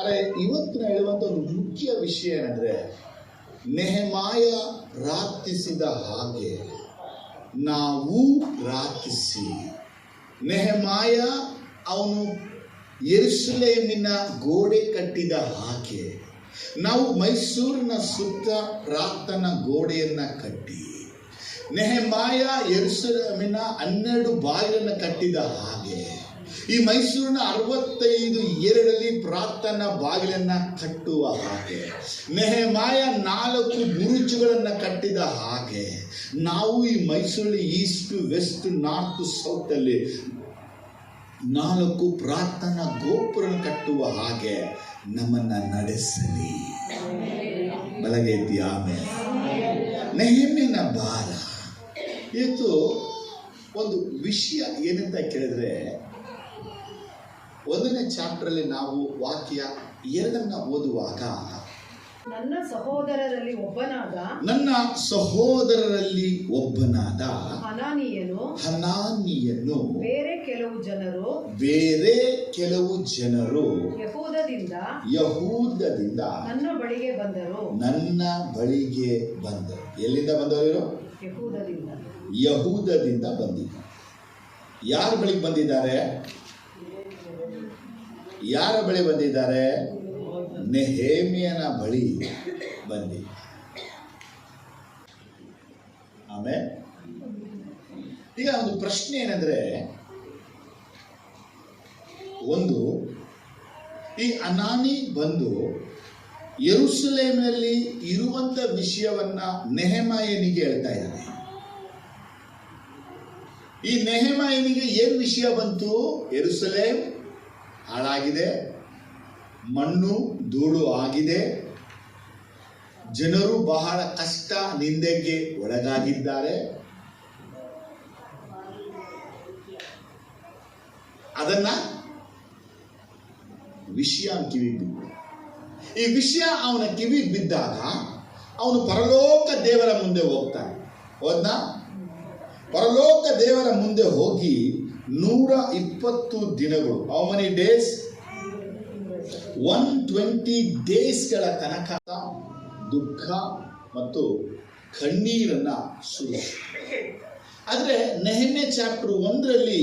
ಆದರೆ ಇವತ್ತು ನಾನು ಹೇಳುವಂಥ ಒಂದು ಮುಖ್ಯ ವಿಷಯ ಏನಂದರೆ, ನೆಹೆಮಾಯ ಪ್ರಾರ್ಥಿಸಿದ ಹಾಗೆ ನಾವು ಪ್ರಾರ್ಥಿಸಿ. ನೆಹೆಮಾಯ ಅವನು ಯೆರೂಸಲೇಮಿನ ಗೋಡೆ ಕಟ್ಟಿದ ಹಾಗೆ ನಾವು ಮೈಸೂರಿನ ಸುತ್ತ ಪ್ರಾರ್ಥನಾ ಗೋಡೆಯನ್ನು ಕಟ್ಟಿ, ನೆಹೆಮಾಯ ಯೆರೂಸಲೇಮಿನ 12 ಬಾಗಿಲನ್ನು ಕಟ್ಟಿದ ಹಾಗೆ ಈ ಮೈಸೂರಿನ 65 ಪ್ರಾರ್ಥನಾ ಬಾಗಿಲನ್ನು ಕಟ್ಟುವ ಹಾಗೆ, ನೆಹೆಮಾಯ 4 ಬುರುಜುಗಳನ್ನು ಕಟ್ಟಿದ ಹಾಗೆ ನಾವು ಈ ಮೈಸೂರಲ್ಲಿ ಈಸ್ಟ್ ವೆಸ್ಟ್ ನಾರ್ತ್ ಸೌತ್ ಅಲ್ಲಿ 4 ಪ್ರಾರ್ಥನಾ ಗೋಪುರ ಕಟ್ಟುವ ಹಾಗೆ ನಮ್ಮನ್ನು ನಡೆಸಲಿ. ಬಲಗೆ ಎತ್ತಿ ಆಮೇಲೆ ನೆಹೆಮ್ಯನ ಭಾರ. ಇವತ್ತು ಒಂದು ವಿಷಯ ಏನಂತ ಕೇಳಿದ್ರೆ, 1ನೇ ಚಾಪ್ಟರಲ್ಲಿ ನಾವು ವಾಕ್ಯ 2 ಓದುವಾಗ, ನನ್ನ ಸಹೋದರರಲ್ಲಿ ಒಬ್ಬನಾದ ಹನಾನಿಯನು ಬೇರೆ ಕೆಲವು ಜನರು ಯಹೂದದಿಂದ ನನ್ನ ಬಳಿಗೆ ಬಂದರು. ಎಲ್ಲಿಂದ ಬಂದವರು? ಯಹೂದದಿಂದ ಬಂದಿದ್ದಾರೆ. ಯಾರ ಬಳಿಗೆ ಬಂದಿದ್ದಾರೆ? ಯಾರ ಬಳಿ ಬಂದಿದ್ದಾರೆ? ನೆಹೆಮ್ಯನ ಬಳಿ ಬಂದಿದ್ದಾರೆ. ಆಮೇಲೆ ಈಗ ಒಂದು ಪ್ರಶ್ನೆ ಏನಂದ್ರೆ, ಒಂದು ಈ ಅನಾನಿ ಬಂದು ಯೆರೂಸಲೇಮಿನಲ್ಲಿ ಇರುವಂತ ವಿಷಯವನ್ನ ನೆಹೆಮಾಯನಿಗೆ ಹೇಳ್ತಾ ಇದ್ದಾನೆ. ಈ ನೆಹೆಮಾಯನಿಗೆ ಏನ್ ವಿಷಯ ಬಂತು? ಯೆರೂಸಲೇಮ್ ಹಾಳಾಗಿದೆ, ಮಣ್ಣು ಧೂಳು ಆಗಿದೆ, ಜನರು ಬಹಳ ಕಷ್ಟ ನಿಂದೆಗೆ ಒಳಗಾಗಿದ್ದಾರೆ, ಅದನ್ನ ವಿಷಯ ಕಿವಿಗೆ ಬಿದ್ದು, ಈ ವಿಷಯ ಅವನ ಕಿವಿಗೆ ಬಿದ್ದಾಗ ಅವನು ಪರಲೋಕ ದೇವರ ಮುಂದೆ ಹೋಗ್ತಾನೆ. ಹೋದ್ನ? ಪರಲೋಕ ದೇವರ ಮುಂದೆ ಹೋಗಿ 120 ದಿನಗಳು, ಹೌ ಮೆನಿ ಡೇಸ್? 120 ಡೇಸ್ಗಳ ತನಕ ದುಃಖ ಮತ್ತು ಕಣ್ಣೀರನ್ನ ಸುರಿಸಿ. ಆದರೆ ನೆಹೆಮ್ಯ ಚಾಪ್ಟರ್ 1ರಲ್ಲಿ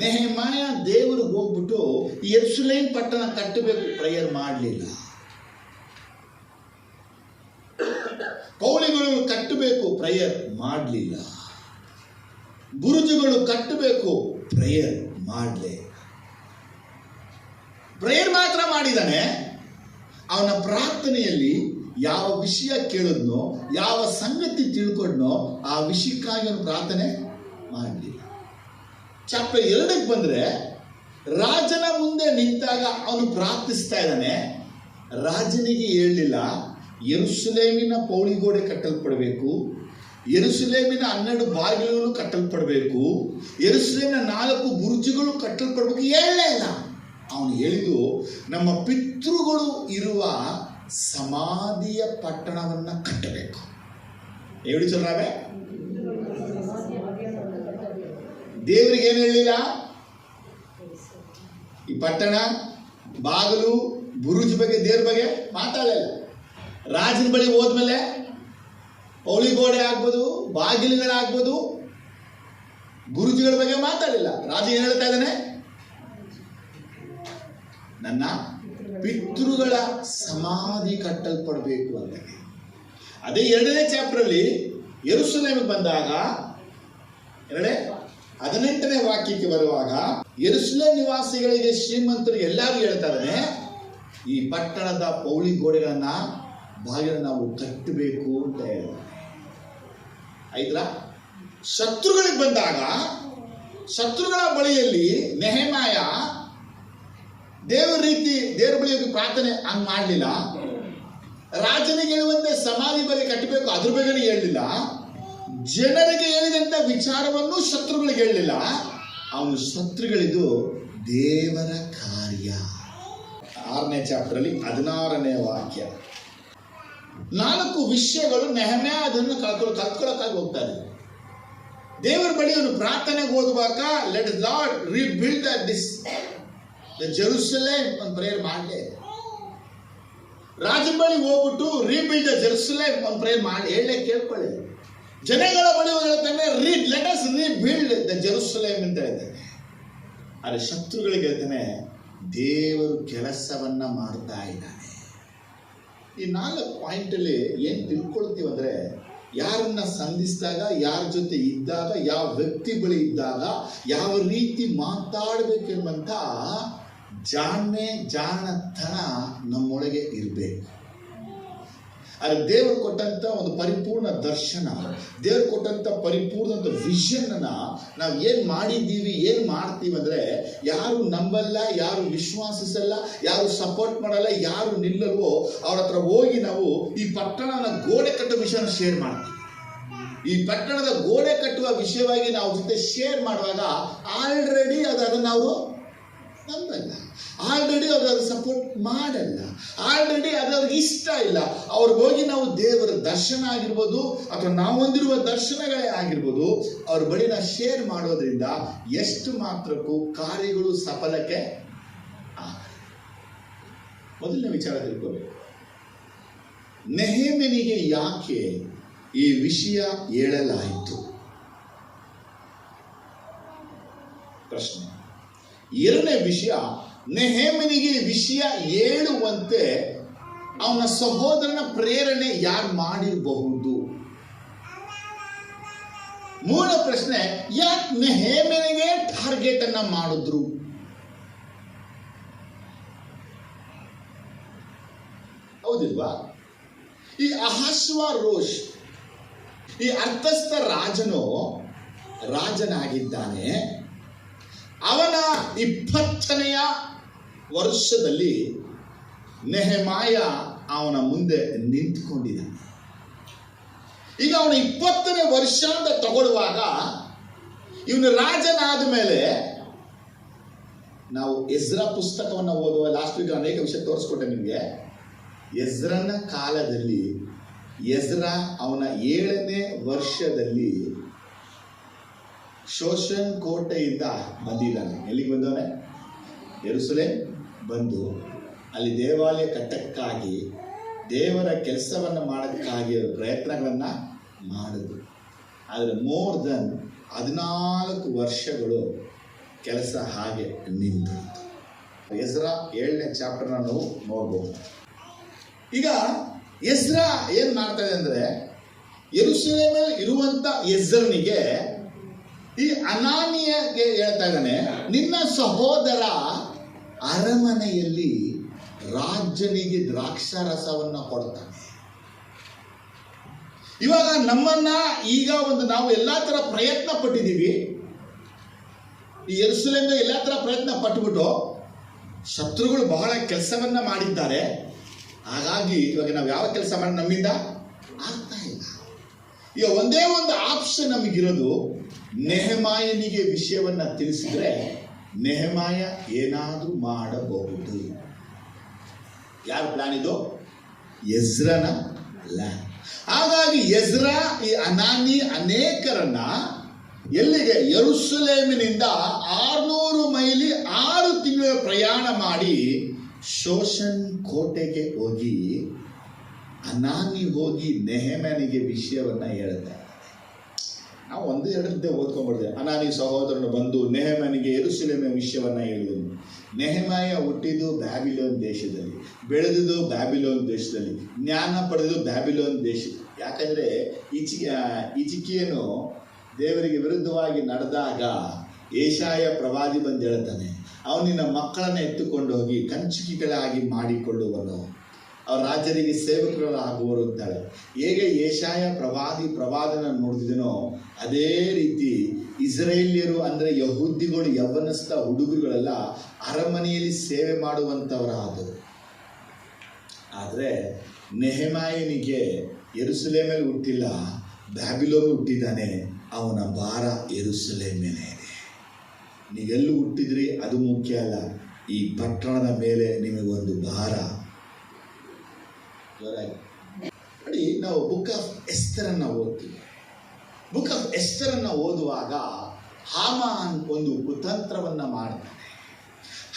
ನೆಹೆಮಾಯ ದೇವರಿಗೆ ಹೋಗ್ಬಿಟ್ಟು ಯೆರೂಸಲೇಮ್ ಪಟ್ಟಣ ಕಟ್ಟಬೇಕು ಪ್ರೇಯರ್ ಮಾಡಲಿಲ್ಲ. ಪೌಳಿಗಳು ಕಟ್ಟಬೇಕು ಪ್ರೇಯರ್ ಮಾಡಲಿಲ್ಲ. ಬುರುಜುಗಳು ಕಟ್ಟಬೇಕು ಪ್ರೇಯರ್ ಮಾಡಲೇ. ಪ್ರೇಯರ್ ಮಾತ್ರ ಮಾಡಿದಾನೆ. ಅವನ ಪ್ರಾರ್ಥನೆಯಲ್ಲಿ ಯಾವ ವಿಷಯ ಕೇಳಿದ್ನೋ, ಯಾವ ಸಂಗತಿ ತಿಳ್ಕೊಂಡ್ನೋ ಆ ವಿಷಯಕ್ಕಾಗಿ ಅವನು ಪ್ರಾರ್ಥನೆ ಮಾಡಲಿಲ್ಲ. ಚಾಪ್ಟರ್ 2ಕ್ಕೆ ಬಂದ್ರೆ, ರಾಜನ ಮುಂದೆ ನಿಂತಾಗ ಅವನು ಪ್ರಾರ್ಥಿಸ್ತಾ ಇದ್ದಾನೆ. ರಾಜನಿಗೆ ಹೇಳಲಿಲ್ಲ ಯೆರೂಸಲೇಮಿನ ಪೌಳಿಗೋಡೆ ಕಟ್ಟಲ್ಪಡಬೇಕು, ಯೆರೂಸಲೇಮಿನ 12 ಬಾಗಿಲುಗಳು ಕಟ್ಟಲ್ಪಡಬೇಕು, ಯೆರೂಸಲೇಮಿನ 4 ಬುರುಜುಗಳು ಕಟ್ಟಲ್ಪಡಬೇಕು ಹೇಳಲೇ ಇಲ್ಲ. ಅವನು ಹೇಳಿದ್ದು ನಮ್ಮ ಪಿತೃಗಳು ಇರುವ ಸಮಾಧಿಯ ಪಟ್ಟಣವನ್ನು ಕಟ್ಟಬೇಕು. ಹೇಳಿ ಚಲ್ರಾವೆ, ದೇವರಿಗೆ ಏನು ಹೇಳಲಿಲ್ಲ? ಈ ಪಟ್ಟಣ ಬಾಗಿಲು ಬುರುಜ್ ಬಗ್ಗೆ ದೇವ್ರ ಬಗ್ಗೆ ಮಾತಾಡಲಿಲ್ಲ. ರಾಜನ ಬಳಿ ಹೋದ್ಮೇಲೆ ಪೌಳಿಗೋಡೆ ಆಗ್ಬೋದು, ಬಾಗಿಲುಗಳಾಗ್ಬೋದು, ಬುರುಜುಗಳ ಬಗ್ಗೆ ಮಾತಾಡಲಿಲ್ಲ. ರಾಜ ಏನು ಹೇಳ್ತಾ ಇದ್ದಾನೆ? ನನ್ನ ಪಿತೃಗಳ ಸಮಾಧಿ ಕಟ್ಟಲ್ಪಡಬೇಕು ಅಂತ. ಅದೇ 2ನೇ ಚಾಪ್ಟರಲ್ಲಿ ಯೆರೂಸಲೇಮಿಗೆ ಬಂದಾಗ 18ನೇ ವಾಕ್ಯಕ್ಕೆ ಬರುವಾಗ, ಯೆರೂಸಲೇಮ್ ನಿವಾಸಿಗಳಿಗೆ, ಶ್ರೀಮಂತರಿಗೆ ಎಲ್ಲರಿಗೂ ಹೇಳ್ತಾ ಇದ್ದಾನೆ, ಈ ಪಟ್ಟಣದ ಪೌಳಿ ಗೋಡೆಗಳನ್ನ ಬಾಗಿಲನ್ನು ನಾವು ಕಟ್ಟಬೇಕು ಅಂತ ಹೇಳ್ತಾರೆ. ಆಯ್ತಾ? ಶತ್ರುಗಳಿಗೆ ಬಂದಾಗ ಶತ್ರುಗಳ ಬಳಿಯಲ್ಲಿ ನೆಹೆಮಾಯ ದೇವರ ಬಳಿ ಹೋಗಿ ಪ್ರಾರ್ಥನೆ ಹಂಗೆ ಮಾಡಲಿಲ್ಲ. ರಾಜನಿಗೆ ಹೇಳುವಂತೆ ಸಮಾಧಿ ಬಗ್ಗೆ ಕಟ್ಟಬೇಕು ಅದ್ರ ಬಗ್ಗೆ ಹೇಳಲಿಲ್ಲ. ಜನರಿಗೆ ಹೇಳಿದಂತ ವಿಚಾರವನ್ನು ಶತ್ರುಗಳಿಗೆ ಹೇಳಲಿಲ್ಲ. ಅವನು ಶತ್ರುಗಳಿದು ದೇವರ ಕಾರ್ಯ. 6ನೇ ಚಾಪ್ಟರ್ 16ನೇ ವಾಕ್ಯ. 4 ವಿಷಯಗಳು ನೆಹೆಮ್ಯ ಅದನ್ನು ಕಲ್ತ್ಕೊಳ್ಳೋಕ್ಕಾಗಿ ಹೋಗ್ತಾರೆ. ದೇವರ ಬಳಿ ಅವನು ಪ್ರಾರ್ಥನೆಗೆ ಹೋಗುವಾಗ let lord rebuild the Jerusalem ಒಂದು ಪ್ರೇಯರ್ ಮಾಡಲೇ. ರಾಜನ ಬಳಿ ಹೋಗ್ಬಿಟ್ಟು ರೀಬಿಲ್ಡ್ ಜೆರುಸಲೇಮ್ ಒಂದು ಪ್ರೇಯರ್ ಮಾಡಿ ಹೇಳೇ ಕೇಳ್ಕೊಳ್ಳಿ. ಜನಗಳ ಬಳಿ ಹೇಳ್ತಾನೆ let us rebuild the Jerusalem ಅಂತ ಹೇಳ್ತಾನೆ. ಆದರೆ ಶತ್ರುಗಳಿಗೆ ಹೇಳ್ತಾನೆ ದೇವರು ಕೆಲಸವನ್ನ ಮಾಡ್ತಾ ಇದ್ದಾನೆ. ಈ 4 ಪಾಯಿಂಟಲ್ಲಿ ಏನು ತಿಳ್ಕೊಳ್ತೀವಿ ಅಂದರೆ, ಯಾರನ್ನ ಸಂಧಿಸಿದಾಗ, ಯಾರ ಜೊತೆ ಇದ್ದಾಗ, ಯಾವ ವ್ಯಕ್ತಿ ಬಳಿ ಇದ್ದಾಗ ಯಾವ ರೀತಿ ಮಾತಾಡಬೇಕೆಂಬಂತ ಜಾಣತನ ನಮ್ಮೊಳಗೆ ಇರಬೇಕು. ಆದರೆ ದೇವರು ಕೊಟ್ಟಂತ ಒಂದು ಪರಿಪೂರ್ಣ ದರ್ಶನ, ದೇವರು ಕೊಟ್ಟಂತ ಪರಿಪೂರ್ಣ ವಿಷನ್ ಅನ್ನ ನಾವು ಏನು ಮಾಡಿದ್ದೀವಿ, ಏನು ಮಾಡ್ತೀವಿ ಅಂದರೆ, ಯಾರು ನಂಬಲ್ಲ, ಯಾರು ವಿಶ್ವಾಸಿಸಲ್ಲ, ಯಾರು ಸಪೋರ್ಟ್ ಮಾಡಲ್ಲ, ಯಾರು ನಿಲ್ಲಲ್ವೋ ಅವ್ರ ಹತ್ರ ಹೋಗಿ ನಾವು ಈ ಪಟ್ಟಣನ ಗೋಡೆ ಕಟ್ಟುವ ವಿಷಯನ ಶೇರ್ ಮಾಡ್ತೀವಿ. ಈ ಪಟ್ಟಣದ ಗೋಡೆ ಕಟ್ಟುವ ವಿಷಯವಾಗಿ ನಾವು ಜೊತೆ ಶೇರ್ ಮಾಡುವಾಗ ಆಲ್ರೆಡಿ ಅದನ್ನು ಅವರು ನಂಬಲ್ಲ, ಆಲ್ರೆಡಿ ಅವ್ರು ಅದು ಸಪೋರ್ಟ್ ಮಾಡಲ್ಲ, ಆಲ್ರೆಡಿ ಅದು ಅವ್ರಿಗೆ ಇಷ್ಟ ಇಲ್ಲ. ಅವ್ರಿಗೆ ಹೋಗಿ ನಾವು ದೇವರ ದರ್ಶನ ಆಗಿರ್ಬೋದು ಅಥವಾ ನಾವು ಹೊಂದಿರುವ ದರ್ಶನಗಳೇ ಆಗಿರ್ಬೋದು ಅವ್ರ ಬಳಿ ನಾವು ಶೇರ್ ಮಾಡೋದ್ರಿಂದ ಎಷ್ಟು ಮಾತ್ರಕ್ಕೂ ಕಾರ್ಯಗಳು ಸಫಲಕ್ಕೆ. ಮೊದಲನೇ ವಿಚಾರ ತಿಳ್ಕೋಬೇಕು, ನೆಹೆಮೀಯನಿಗೆ ಯಾಕೆ ಈ ವಿಷಯ ಹೇಳಲಾಯಿತು ಪ್ರಶ್ನೆ. ಎರಡನೇ ವಿಷಯ, ನೆಹೆಮೀಯನಿಗೆ ವಿಷಯ ಹೇಳುವಂತೆ ಅವನ ಸಹೋದರನ ಪ್ರೇರಣೆ ಯಾರು ಮಾಡಿರಬಹುದು. ಮೂಲ ಪ್ರಶ್ನೆ, ಯಾಕೆ ನೆಹೆಮೀಯನಿಗೆ ಟಾರ್ಗೆಟ್ ಅನ್ನ ಮಾಡಿದ್ರು. ಹೌದಿಲ್ವಾ? ಈ ಅಹಷ್ವೇರೋಷ್ ಈ ಅರ್ಥಸ್ಥ ರಾಜನಾಗಿದ್ದಾನೆ. ಅವನ 20ನೆಯ ವರ್ಷದಲ್ಲಿ ನೆಹೆಮಾಯ ಅವನ ಮುಂದೆ ನಿಂತುಕೊಂಡಿದ್ದಾನೆ. ಈಗ ಅವನ 20ನೇ ವರ್ಷ ಅಂತ ತಗೊಳ್ಳುವಾಗ ಇವನು ರಾಜನಾದ ಮೇಲೆ, ನಾವು ಎಜ್ರ ಪುಸ್ತಕವನ್ನು ಓದುವ ಲಾಸ್ಟ್ ವೀಕ್ ಅನೇಕ ವಿಷಯ ತೋರಿಸ್ಕೊಟ್ಟೆ ನಿಮಗೆ. ಎಜ್ರನ ಕಾಲದಲ್ಲಿ ಎಜ್ರ ಅವನ 7ನೇ ವರ್ಷದಲ್ಲಿ ಶೋಷನ್ ಕೋಟೆಯಿಂದ ಬಂದಿದ್ದಾನೆ. ಎಲ್ಲಿಗೆ ಬಂದವನೆ? ಯೆರೂಸಲೇಮ್ ಬಂದು ಅಲ್ಲಿ ದೇವಾಲಯ ಕಟ್ಟಕ್ಕಾಗಿ, ದೇವರ ಕೆಲಸವನ್ನು ಮಾಡೋಕ್ಕಾಗಿ ಪ್ರಯತ್ನಗಳನ್ನು ಮಾಡಿದ್ರು. ಆದರೆ ಮೋರ್ ದೆನ್ 14 ವರ್ಷಗಳು ಕೆಲಸ ಹಾಗೆ ನಿಂತಿತ್ತು. ಎಜ್ರ 7ನೇ ಚಾಪ್ಟರ್ನ ನಾವು ನೋಡ್ಬೋದು. ಈಗ ಎಜ್ರ ಏನು ಮಾಡ್ತಾರೆ ಅಂದರೆ, ಯೆರೂಸಲೇಮಲ್ಲಿ ಇರುವಂಥ ಎಜ್ರನಿಗೆ ಈ ಅನಾನಿಯಗೆ ಹೇಳ್ತಾ ಇದ್ದಾನೆ, ನಿನ್ನ ಸಹೋದರ ಅರಮನೆಯಲ್ಲಿ ರಾಜನಿಗೆ ದ್ರಾಕ್ಷಾರಸವನ್ನು ಕೊಡ್ತಾನೆ. ಇವಾಗ ನಮ್ಮನ್ನ ಈಗ ನಾವು ಎಲ್ಲಾ ತರ ಪ್ರಯತ್ನ ಪಟ್ಟಿದ್ದೀವಿ. ಈ ಯೆರೂಸಲೇಮ್ ಎಲ್ಲಾ ತರ ಪ್ರಯತ್ನ ಪಟ್ಟುಬಿಟ್ಟು ಶತ್ರುಗಳು ಬಹಳ ಕೆಲಸವನ್ನ ಮಾಡಿದ್ದಾರೆ. ಹಾಗಾಗಿ ಇವಾಗ ನಾವು ಯಾವ ಕೆಲಸ ಮಾಡಿ ನಮ್ಮಿಂದ ಆಗ್ತಾ ಇಲ್ಲ. ಈಗ ಒಂದೇ ಒಂದು ಆಪ್ಷನ್ ನಮಗಿರೋದು, ನೆಹೆಮಾಯನಿಗೆ ವಿಷಯವನ್ನ ತಿಳಿಸಿದ್ರೆ ನೆಹೆಮಾಯ ಏನಾದ್ರೂ ಮಾಡಬಹುದು. ಯಾರ ಪ್ಲಾನ್ ಇದು? ಎಜ್ರನ ಪ್ಲಾನ್. ಹಾಗಾಗಿ ಎಜ್ರ ಈ ಅನಾನಿ ಅನೇಕರನ್ನ ಎಲ್ಲಿಗೆ? ಯೆರೂಸಲೇಮಿನಿಂದ 600 ಮೈಲಿ 6 ತಿಂಗಳ ಪ್ರಯಾಣ ಮಾಡಿ ಶೋಷನ್ ಕೋಟೆಗೆ ಹೋಗಿ ಅನಾನಿ ಹೋಗಿ ನೆಹೆಮಾಯನಿಗೆ ವಿಷಯವನ್ನ ಹೇಳ್ತಾರೆ. ನಾವು 1-2 ಓದ್ಕೊಂಡ್ಬಿಡ್ತೇವೆ. ಅನಾನಿ ಸಹೋದರನು ಬಂದು ನೆಹೆಮಾಯನಿಗೆ ಯೆರೂಸಲೇಮಿನ ವಿಷಯವನ್ನ ಹೇಳಿದನು. ನೆಹೆಮಾಯ ಹುಟ್ಟಿದ್ದು ಬ್ಯಾಬಿಲೋನ್ ದೇಶದಲ್ಲಿ, ಬೆಳೆದಿದ್ದು ಬ್ಯಾಬಿಲೋನ್ ದೇಶದಲ್ಲಿ, ಜ್ಞಾನ ಪಡೆದು ಬ್ಯಾಬಿಲೋನ್ ದೇಶ. ಯಾಕಂದ್ರೆ ಹಿಜ್ಕೀಯನು ದೇವರಿಗೆ ವಿರುದ್ಧವಾಗಿ ನಡೆದಾಗ ಯೆಶಾಯ ಪ್ರವಾದಿ ಬಂದು ಹೇಳ್ತಾನೆ, ಅವನಿನ ಮಕ್ಕಳನ್ನ ಎತ್ತುಕೊಂಡು ಹೋಗಿ ಕಂಚುಕಿಗಳಾಗಿ ಮಾಡಿಕೊಳ್ಳುವನು, ಅವ್ರ ರಾಜರಿಗೆ ಸೇವಕರಾಗುವರು ಅಂತಾಳೆ. ಹೇಗೆ ಯೆಶಾಯ ಪ್ರವಾದನ ನೋಡಿದನೋ ಅದೇ ರೀತಿ ಇಸ್ರೇಲಿಯರು ಅಂದರೆ ಯಹೂದಿಗಳು, ಯೌವನಸ್ಥ ಹುಡುಗರುಗಳೆಲ್ಲ ಅರಮನೆಯಲ್ಲಿ ಸೇವೆ ಮಾಡುವಂಥವರಾದರು. ಆದರೆ ನೆಹೆಮಾಯನಿಗೆ ಯೆರೂಸಲೇಮಲ್ಲಿ ಹುಟ್ಟಿಲ್ಲ, ಬ್ಯಾಬಿಲೋನ್ ಹುಟ್ಟಿದ್ದಾನೆ. ಅವನ ಭಾರ ಯೆರೂಸಲೇಮ್ ಮೇಲೆ ಇದೆ. ನೀವೆಲ್ಲೂ ಹುಟ್ಟಿದ್ರಿ ಅದು ಮುಖ್ಯ ಅಲ್ಲ, ಈ ಪಟ್ಟಣದ ಮೇಲೆ ನಿಮಗೊಂದು ಭಾರ. ನೋಡಿ, ನಾವು ಬುಕ್ ಆಫ್ ಎಸ್ತರನ್ನು ಓದ್ತೀವಿ. ಬುಕ್ ಆಫ್ ಎಸ್ತರನ್ನು ಓದುವಾಗ ಹಾಮಾನ್ ಒಂದು ಕುತಂತ್ರವನ್ನು ಮಾಡ್ತಾನೆ.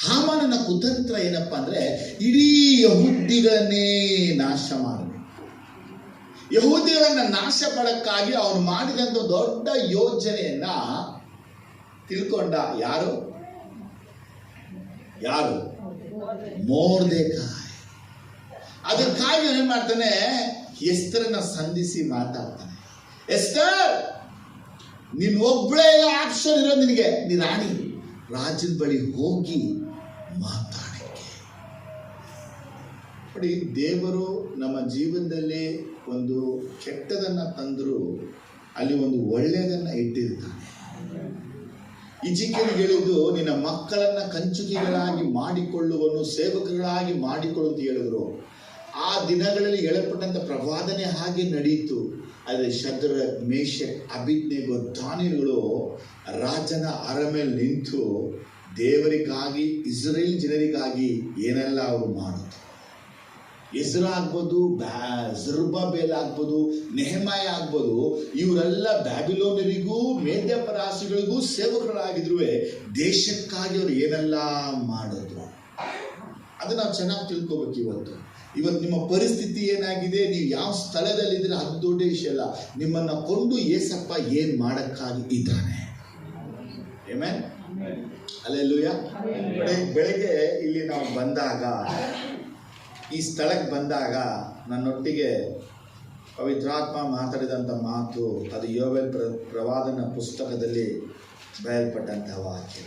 ಹಾಮಾನನ ಕುತಂತ್ರ ಏನಪ್ಪಾ ಅಂದ್ರೆ ಇಡೀ ಯಹೂದಿಗಳನ್ನೇ ನಾಶ ಮಾಡಬೇಕು. ಯಹೂದಿಗಳನ್ನ ನಾಶ ಮಾಡಕ್ಕಾಗಿ ಅವನು ಮಾಡಿದಂತ ದೊಡ್ಡ ಯೋಜನೆಯನ್ನ ತಿಳ್ಕೊಂಡ ಯಾರು? ಮೊರ್ದೆಕಾಯ್. ಅದಕ್ಕಾಗಿ ಏನ್ ಮಾಡ್ತಾನೆ, ಎಸ್ತರನ್ನ ಸಂಧಿಸಿ ಮಾತಾಡ್ತಾನೆ. ಎಸ್ತರ್, ನೀನ್ ಒಬ್ಬಳೇ ಆಪ್ಷನ್ ಇರೋದು ನಿನಗೆ, ನೀ ರಾಣಿ, ರಾಜನ ಬಳಿ ಹೋಗಿ ಮಾತಾಡಕ್ಕೆ. ನೋಡಿ, ದೇವರು ನಮ್ಮ ಜೀವನದಲ್ಲಿ ಒಂದು ಕೆಟ್ಟದನ್ನ ತಂದರೂ ಅಲ್ಲಿ ಒಂದು ಒಳ್ಳೆಯದನ್ನ ಇಟ್ಟಿರ್ತಾನೆ. ಈಜಿಪ್ಟಿಗೆ ಹೇಳಿದ್ದು, ನಿನ್ನ ಮಕ್ಕಳನ್ನ ಕಂಚುಕಿಗಳಾಗಿ ಮಾಡಿಕೊಳ್ಳುವನು, ಸೇವಕಗಳಾಗಿ ಮಾಡಿಕೊಳ್ಳು ಅಂತ ಹೇಳಿದ್ರು. ಆ ದಿನಗಳಲ್ಲಿ ಹೇಳಲ್ಪಟ್ಟಂತ ಪ್ರವಾದನೆ ಹಾಗೆ ನಡೆಯಿತು. ಆದರೆ ಶದ್ರಕ್, ಮೇಷಕ್, ಅಬೇದ್ನೆಗೋ, ದಾನಿಯೇಲರು ರಾಜನ ಅರಮೇಲೆ ನಿಂತು ದೇವರಿಗಾಗಿ, ಇಸ್ರೇಲ್ ಜನರಿಗಾಗಿ ಏನೆಲ್ಲ ಅವರು ಮಾಡಿದ್ರು. ಎಜ್ರ ಆಗ್ಬೋದು, ಜೆರುಬ್ಬಾಬೆಲ್ ಆಗ್ಬೋದು, ನೆಹೆಮಾಯ ಆಗ್ಬೋದು, ಇವರೆಲ್ಲ ಬ್ಯಾಬಿಲೋನರಿಗೂ ಮೇದ್ಯಪರಾಸಿಗಳಿಗೂ ಸೇವಕರಾಗಿದ್ರು. ದೇಶಕ್ಕಾಗಿ ಅವರು ಏನೆಲ್ಲ ಮಾಡಿದ್ರು ಅದು ನಾವು ಚೆನ್ನಾಗಿ ತಿಳ್ಕೊಬೇಕು. ಇವತ್ತು ನಿಮ್ಮ ಪರಿಸ್ಥಿತಿ ಏನಾಗಿದೆ, ನೀವು ಯಾವ ಸ್ಥಳದಲ್ಲಿದ್ದೀರ, ಅದು ದೊಡ್ಡ ವಿಷಯ ಅಲ್ಲ. ನಿಮ್ಮನ್ನ ಕೊಂಡು ಏಸಪ್ಪ ಏನ್ ಮಾಡಕ್ಕಾಗಿ ಇದ್ದಾನೆ. Amen, hallelujah. ಬೆಳಗ್ಗೆ ಇಲ್ಲಿ ನಾವು ಬಂದಾಗ, ಈ ಸ್ಥಳಕ್ಕೆ ಬಂದಾಗ, ನನ್ನೊಟ್ಟಿಗೆ ಪವಿತ್ರಾತ್ಮ ಮಾತಾಡಿದಂಥ ಮಾತು ಅದು ಯೋವೇಲ್ ಪ್ರವಾದನ ಪುಸ್ತಕದಲ್ಲಿ ಬಯಲ್ಪಟ್ಟಂತಹ ವಾಕ್ಯ.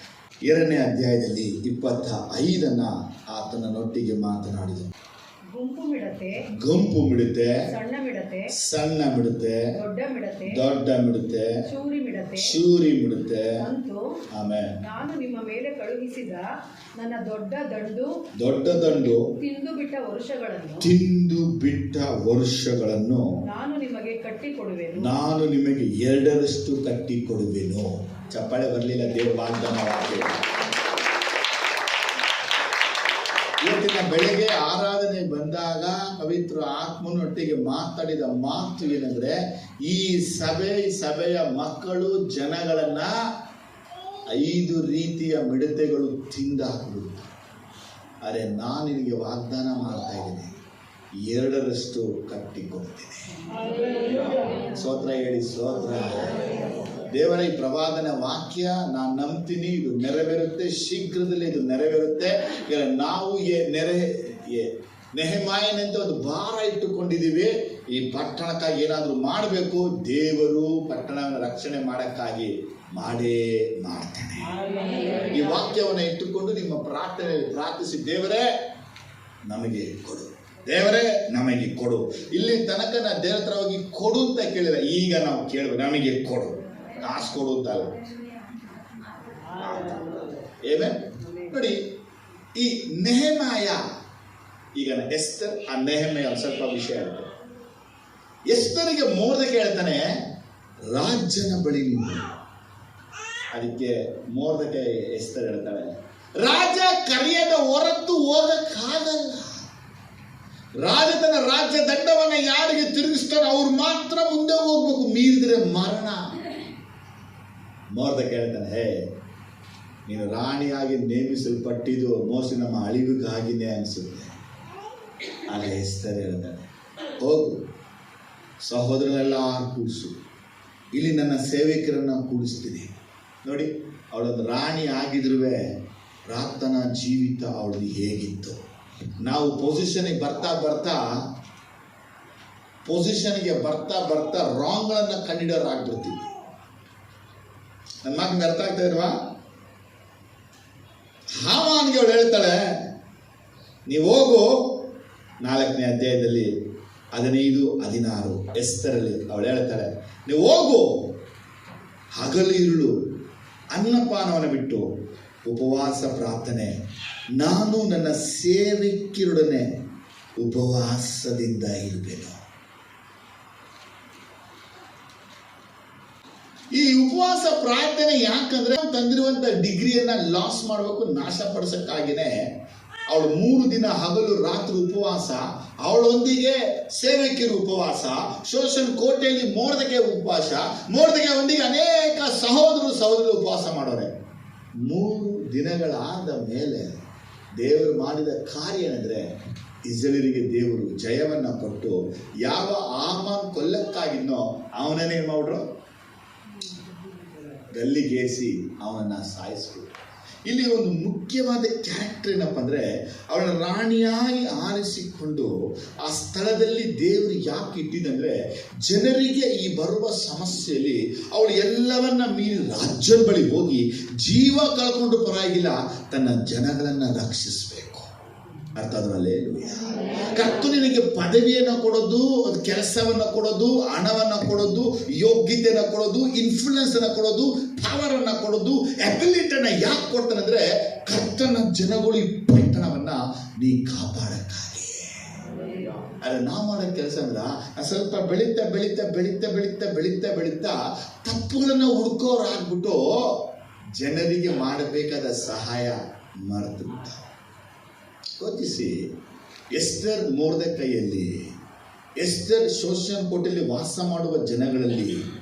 2ನೇ ಅಧ್ಯಾಯದಲ್ಲಿ 25 ಆತನೊಟ್ಟಿಗೆ ಮಾತನಾಡಿದನು. ಗುಂಪು ಮಿಡತೆ, ಸಣ್ಣ ಮಿಡತೆ, ದೊಡ್ಡ ಮಿಡತೆ, ಶೂರಿ ಮಿಡತೆ. ಆಮೇಲೆ ನಾನು ನಿಮ್ಮ ಮೇಲೆ ಕಳುಹಿಸಿದ ನನ್ನ ದೊಡ್ಡ ದಂಡು ತಿಂದು ಬಿಟ್ಟ ವರ್ಷಗಳನ್ನು ನಾನು ನಿಮಗೆ ಕಟ್ಟಿಕೊಡುವೆನು. 2ರಷ್ಟು ಕಟ್ಟಿಕೊಡುವೆನು. ಚಪ್ಪಾಳೆ ಬರಲಿಲ್ಲ, ದೇವ ವಾಗ್ದಾನ ವಾಕ್ಯ. ಇವತ್ತಿನ ಬೆಳಗ್ಗೆ ಆರಾಧನೆ ಬಂದಾಗ ಪವಿತ್ರ ಆತ್ಮನೊಟ್ಟಿಗೆ ಮಾತಾಡಿದ ಮಾತು ಏನಂದ್ರೆ, ಈ ಸಭೆಯ ಮಕ್ಕಳು ಜನಗಳನ್ನ 5 ರೀತಿಯ ಮಿಡತೆಗಳು ತಿಂದಾಕ್ಬಿಡು. ಅರೆ, ನಾನು ನಿನಗೆ ವಾಗ್ದಾನ ಮಾಡ್ತಾ ಇದ್ದೀನಿ, 2ರಷ್ಟು ಕಟ್ಟಿಕೊಡ್ತೀನಿ. ಸ್ತೋತ್ರ ಹೇಳಿ, ಸ್ತೋತ್ರ. ದೇವರ ಈ ಪ್ರವಾದನ ವಾಕ್ಯ ನಾನು ನಂಬ್ತೀನಿ, ಇದು ನೆರವೇರುತ್ತೆ, ಶೀಘ್ರದಲ್ಲಿ ಇದು ನೆರವೇರುತ್ತೆ. ನಾವು ನೆಹೆಮಾಯನಂತೆ ಒಂದು ಭಾರ ಇಟ್ಟುಕೊಂಡಿದ್ದೀವಿ. ಈ ಪಟ್ಟಣಕ್ಕಾಗಿ ಏನಾದರೂ ಮಾಡಬೇಕು. ದೇವರು ಪಟ್ಟಣವನ್ನು ರಕ್ಷಣೆ ಮಾಡಕ್ಕಾಗಿ ಮಾಡೇ ಮಾಡ್ತಾನೆ. ಈ ವಾಕ್ಯವನ್ನು ಇಟ್ಟುಕೊಂಡು ನಿಮ್ಮ ಪ್ರಾರ್ಥನೆಯಲ್ಲಿ ಪ್ರಾರ್ಥಿಸಿ, ದೇವರೇ ನಮಗೆ ಕೊಡು, ದೇವರೇ ನಮಗೆ ಕೊಡು. ಇಲ್ಲಿ ತನಕ ನಾ ದೇವರ ಹತ್ರ ಹೋಗಿ ಕೊಡು ಅಂತ ಕೇಳಿಲ್ಲ. ಈಗ ನಾವು ಕೇಳಬೇಕು, ನಮಗೆ ಕೊಡು, ಕಾಸು ಕೊಡು ಅಂತ ಅಲ್ಲ. ಆಮೆನ್. ನೋಡಿ, ಈ ನೆಹೆಮಾಯ, ಈಗ ಎಸ್ತರ್, ಆ ನೆಹೆಮಾಯ ಸ್ವಲ್ಪ ವಿಷಯ ಹೇಳ್ತಾರೆ. ಎಸ್ತರಿಗೆ ಮೊರ್ದೆಕೈ ಹೇಳ್ತಾನೆ, ರಾಜನ ಬಳಿ ನಿಂತು. ಅದಕ್ಕೆ ಮೊರ್ದೆಕೈ ಎಸ್ತರ್ ಹೇಳ್ತಾಳೆ, ರಾಜ ಕರೆಯದ ಹೊರತು ಹೋಗಕ್ಕಾಗಲ್ಲ. ರಾಜ ತನ್ನ ರಾಜ್ಯ ದಂಡವನ್ನ ಯಾರಿಗೆ ತಿರುಗಿಸ್ತಾರೋ ಅವ್ರು ಮಾತ್ರ ಮುಂದೆ ಹೋಗ್ಬೇಕು, ಮೀರಿದ್ರೆ ಮರಣ. ಮೊರ್ದೆಕೈ ಹೇಳ್ತಾನೆ, ಹೇ, ನೀನು ರಾಣಿಯಾಗಿ ನೇಮಿಸಲ್ಪಟ್ಟಿದ್ದು ಮೋಸ್ಟ್ಲಿ ನಮ್ಮ ಅಳಿವಿಗಾಗಿನೇ ಅನಿಸುತ್ತೆ. ಆಗ ಎಸ್ತರ್ ಹೇಳ್ತಾನೆ, ಹೋಗು, ಸಹೋದರನೆಲ್ಲ ಕೂಡಿಸು, ಇಲ್ಲಿ ನನ್ನ ಸೇವಕರನ್ನ ಕೂಡಿಸ್ತೀನಿ. ನೋಡಿ, ಅವಳೊಂದು ರಾಣಿ ಆಗಿದ್ರೂ ಪ್ರಾರ್ಥನಾ ಜೀವಿತ ಅವಳದು ಹೇಗಿತ್ತು. ನಾವು ಪೊಸಿಷನ್ಗೆ ಬರ್ತಾ ರಾಂಗ್ಗಳನ್ನ ಕಂಡಿಡೋರು ಆಗ್ಬಿಡ್ತೀವಿ. ನನ್ನ ಮಾತು ಅರ್ಥ ಆಗ್ತಾ ಇಲ್ವಾ? ಹಾಮಾನ್ಗೆ ಅವಳು ಹೇಳ್ತಾಳೆ, ನೀವು ಹೋಗು. 4ನೇ ಅಧ್ಯಾಯದಲ್ಲಿ 15-16 ಎಸ್ತರಲ್ಲಿ ಅವಳು ಹೇಳ್ತಾಳೆ, ನೀವು ಹೋಗು, ಹಗಲು ಇರುಳು ಅನ್ನಪಾನವನ್ನು ಬಿಟ್ಟು ಉಪವಾಸ ಪ್ರಾರ್ಥನೆ, ನಾನು ನನ್ನ ಸೇವಕಿಯರೊಡನೆ ಉಪವಾಸದಿಂದ ಇರುವೆನು. ಈ ಉಪವಾಸ ಪ್ರಾರ್ಥನೆ ಯಾಕಂದ್ರೆ, ತಂದಿರುವಂತ ಡಿಗ್ರಿಯನ್ನ ಲಾಸ್ ಮಾಡಬೇಕು, ನಾಶಪಡಿಸಕ್ಕಾಗಿನೇ ಅವಳು 3 ದಿನ ಹಗಲು ರಾತ್ರಿ ಉಪವಾಸ. ಅವಳೊಂದಿಗೆ ಸೇವಕಿಯರು ಉಪವಾಸ, ಶೋಷನ್ ಕೋಟೆಯಲ್ಲಿ ಮೊರ್ದೆಕೈ ಉಪವಾಸ, ಮೊರ್ದೆಕೈ ಒಂದಿಗೆ ಅನೇಕ ಸಹೋದರರು ಉಪವಾಸ ಮಾಡೋರೆ. 3 ದಿನಗಳಾದ ಮೇಲೆ ದೇವರು ಮಾಡಿದ ಕಾರ್ಯ ಏನಂದರೆ, ಇಸ್ರಾಯೇಲರಿಗೆ ದೇವರು ಜಯವನ್ನು ಕೊಟ್ಟು ಯಾವ ಆಮಾನ್ ಕೊಲ್ಲಕ್ಕಾಗಿದ್ನೋ ಅವನನ್ನೇ ಏನು ಮಾಡ್ಬಿಟ್ರು, ಗಲ್ಲಿಗೇರಿಸಿ ಅವನನ್ನು ಸಾಯಿಸ್ಬಿಟ್ರು. ಇಲ್ಲಿ ಒಂದು ಮುಖ್ಯವಾದ ಕ್ಯಾರೆಕ್ಟರ್ ಏನಪ್ಪ ಅಂದರೆ, ಅವಳನ್ನು ರಾಣಿಯಾಗಿ ಆರಿಸಿಕೊಂಡು ಆ ಸ್ಥಳದಲ್ಲಿ ದೇವರು ಯಾಕೆ ಇಟ್ಟಿದ್ದಂದರೆ, ಜನರಿಗೆ ಈ ಬರುವ ಸಮಸ್ಯೆಯಲ್ಲಿ ಅವಳು ಎಲ್ಲವನ್ನ ಮೀರಿ ರಾಜ್ಯದ ಬಳಿ ಹೋಗಿ ಜೀವ ಕಳ್ಕೊಂಡು ಪರವಾಗಿಲ್ಲ, ತನ್ನ ಜನಗಳನ್ನು ರಕ್ಷಿಸಬೇಕು. ಅರ್ಥ ಆದ್ರಲ್ಲೇ ಕರ್ತನು ನಿನಗೆ ಪದವಿಯನ್ನು ಕೊಡೋದು, ಕೆಲಸವನ್ನು ಕೊಡೋದು, ಹಣವನ್ನು ಕೊಡೋದು, ಯೋಗ್ಯತೆಯನ್ನು ಕೊಡೋದು, ಇನ್ಫ್ಲುಯೆನ್ಸ್ ಅನ್ನು ಕೊಡೋದು, ಪವರ್ ಅನ್ನು ಕೊಡೋದು, ಅಬಿಲಿಟಿಯನ್ನು ಯಾಕೆ ಕೊಡ್ತಾನಂದ್ರೆ, ಕರ್ತನ ಜನಗಳು ಈ ಪಟ್ಟಣವನ್ನ ನೀ ಕಾಪಾಡಕ್ಕಾಗಿ. ಅದೇ ನಾವು ಮಾಡೋ ಕೆಲಸ ಅಂದ್ರೆ ಸ್ವಲ್ಪ ಬೆಳೀತಾ ಬೆಳೀತಾ ಬೆಳೀತಾ ಬೆಳೀತಾ ಬೆಳೀತಾ ಬೆಳೀತಾ ತಪ್ಪುಗಳನ್ನ ಹುಡ್ಕೋರಾಗ್ಬಿಟ್ಟು ಜನರಿಗೆ ಮಾಡಬೇಕಾದ ಸಹಾಯ ಮರೆತು ಬಿಡ್ತಾರೆ. ಯೋಚಿಸಿ, ಎಸ್ತರ್ ಮೊರ್ದೆಕೈಯಲ್ಲಿ, ಎಸ್ತರ್ ಶೋಷನ್ ಕೋಟೆಯಲ್ಲಿ ವಾಸ ಮಾಡುವ ಜನಗಳಲ್ಲಿ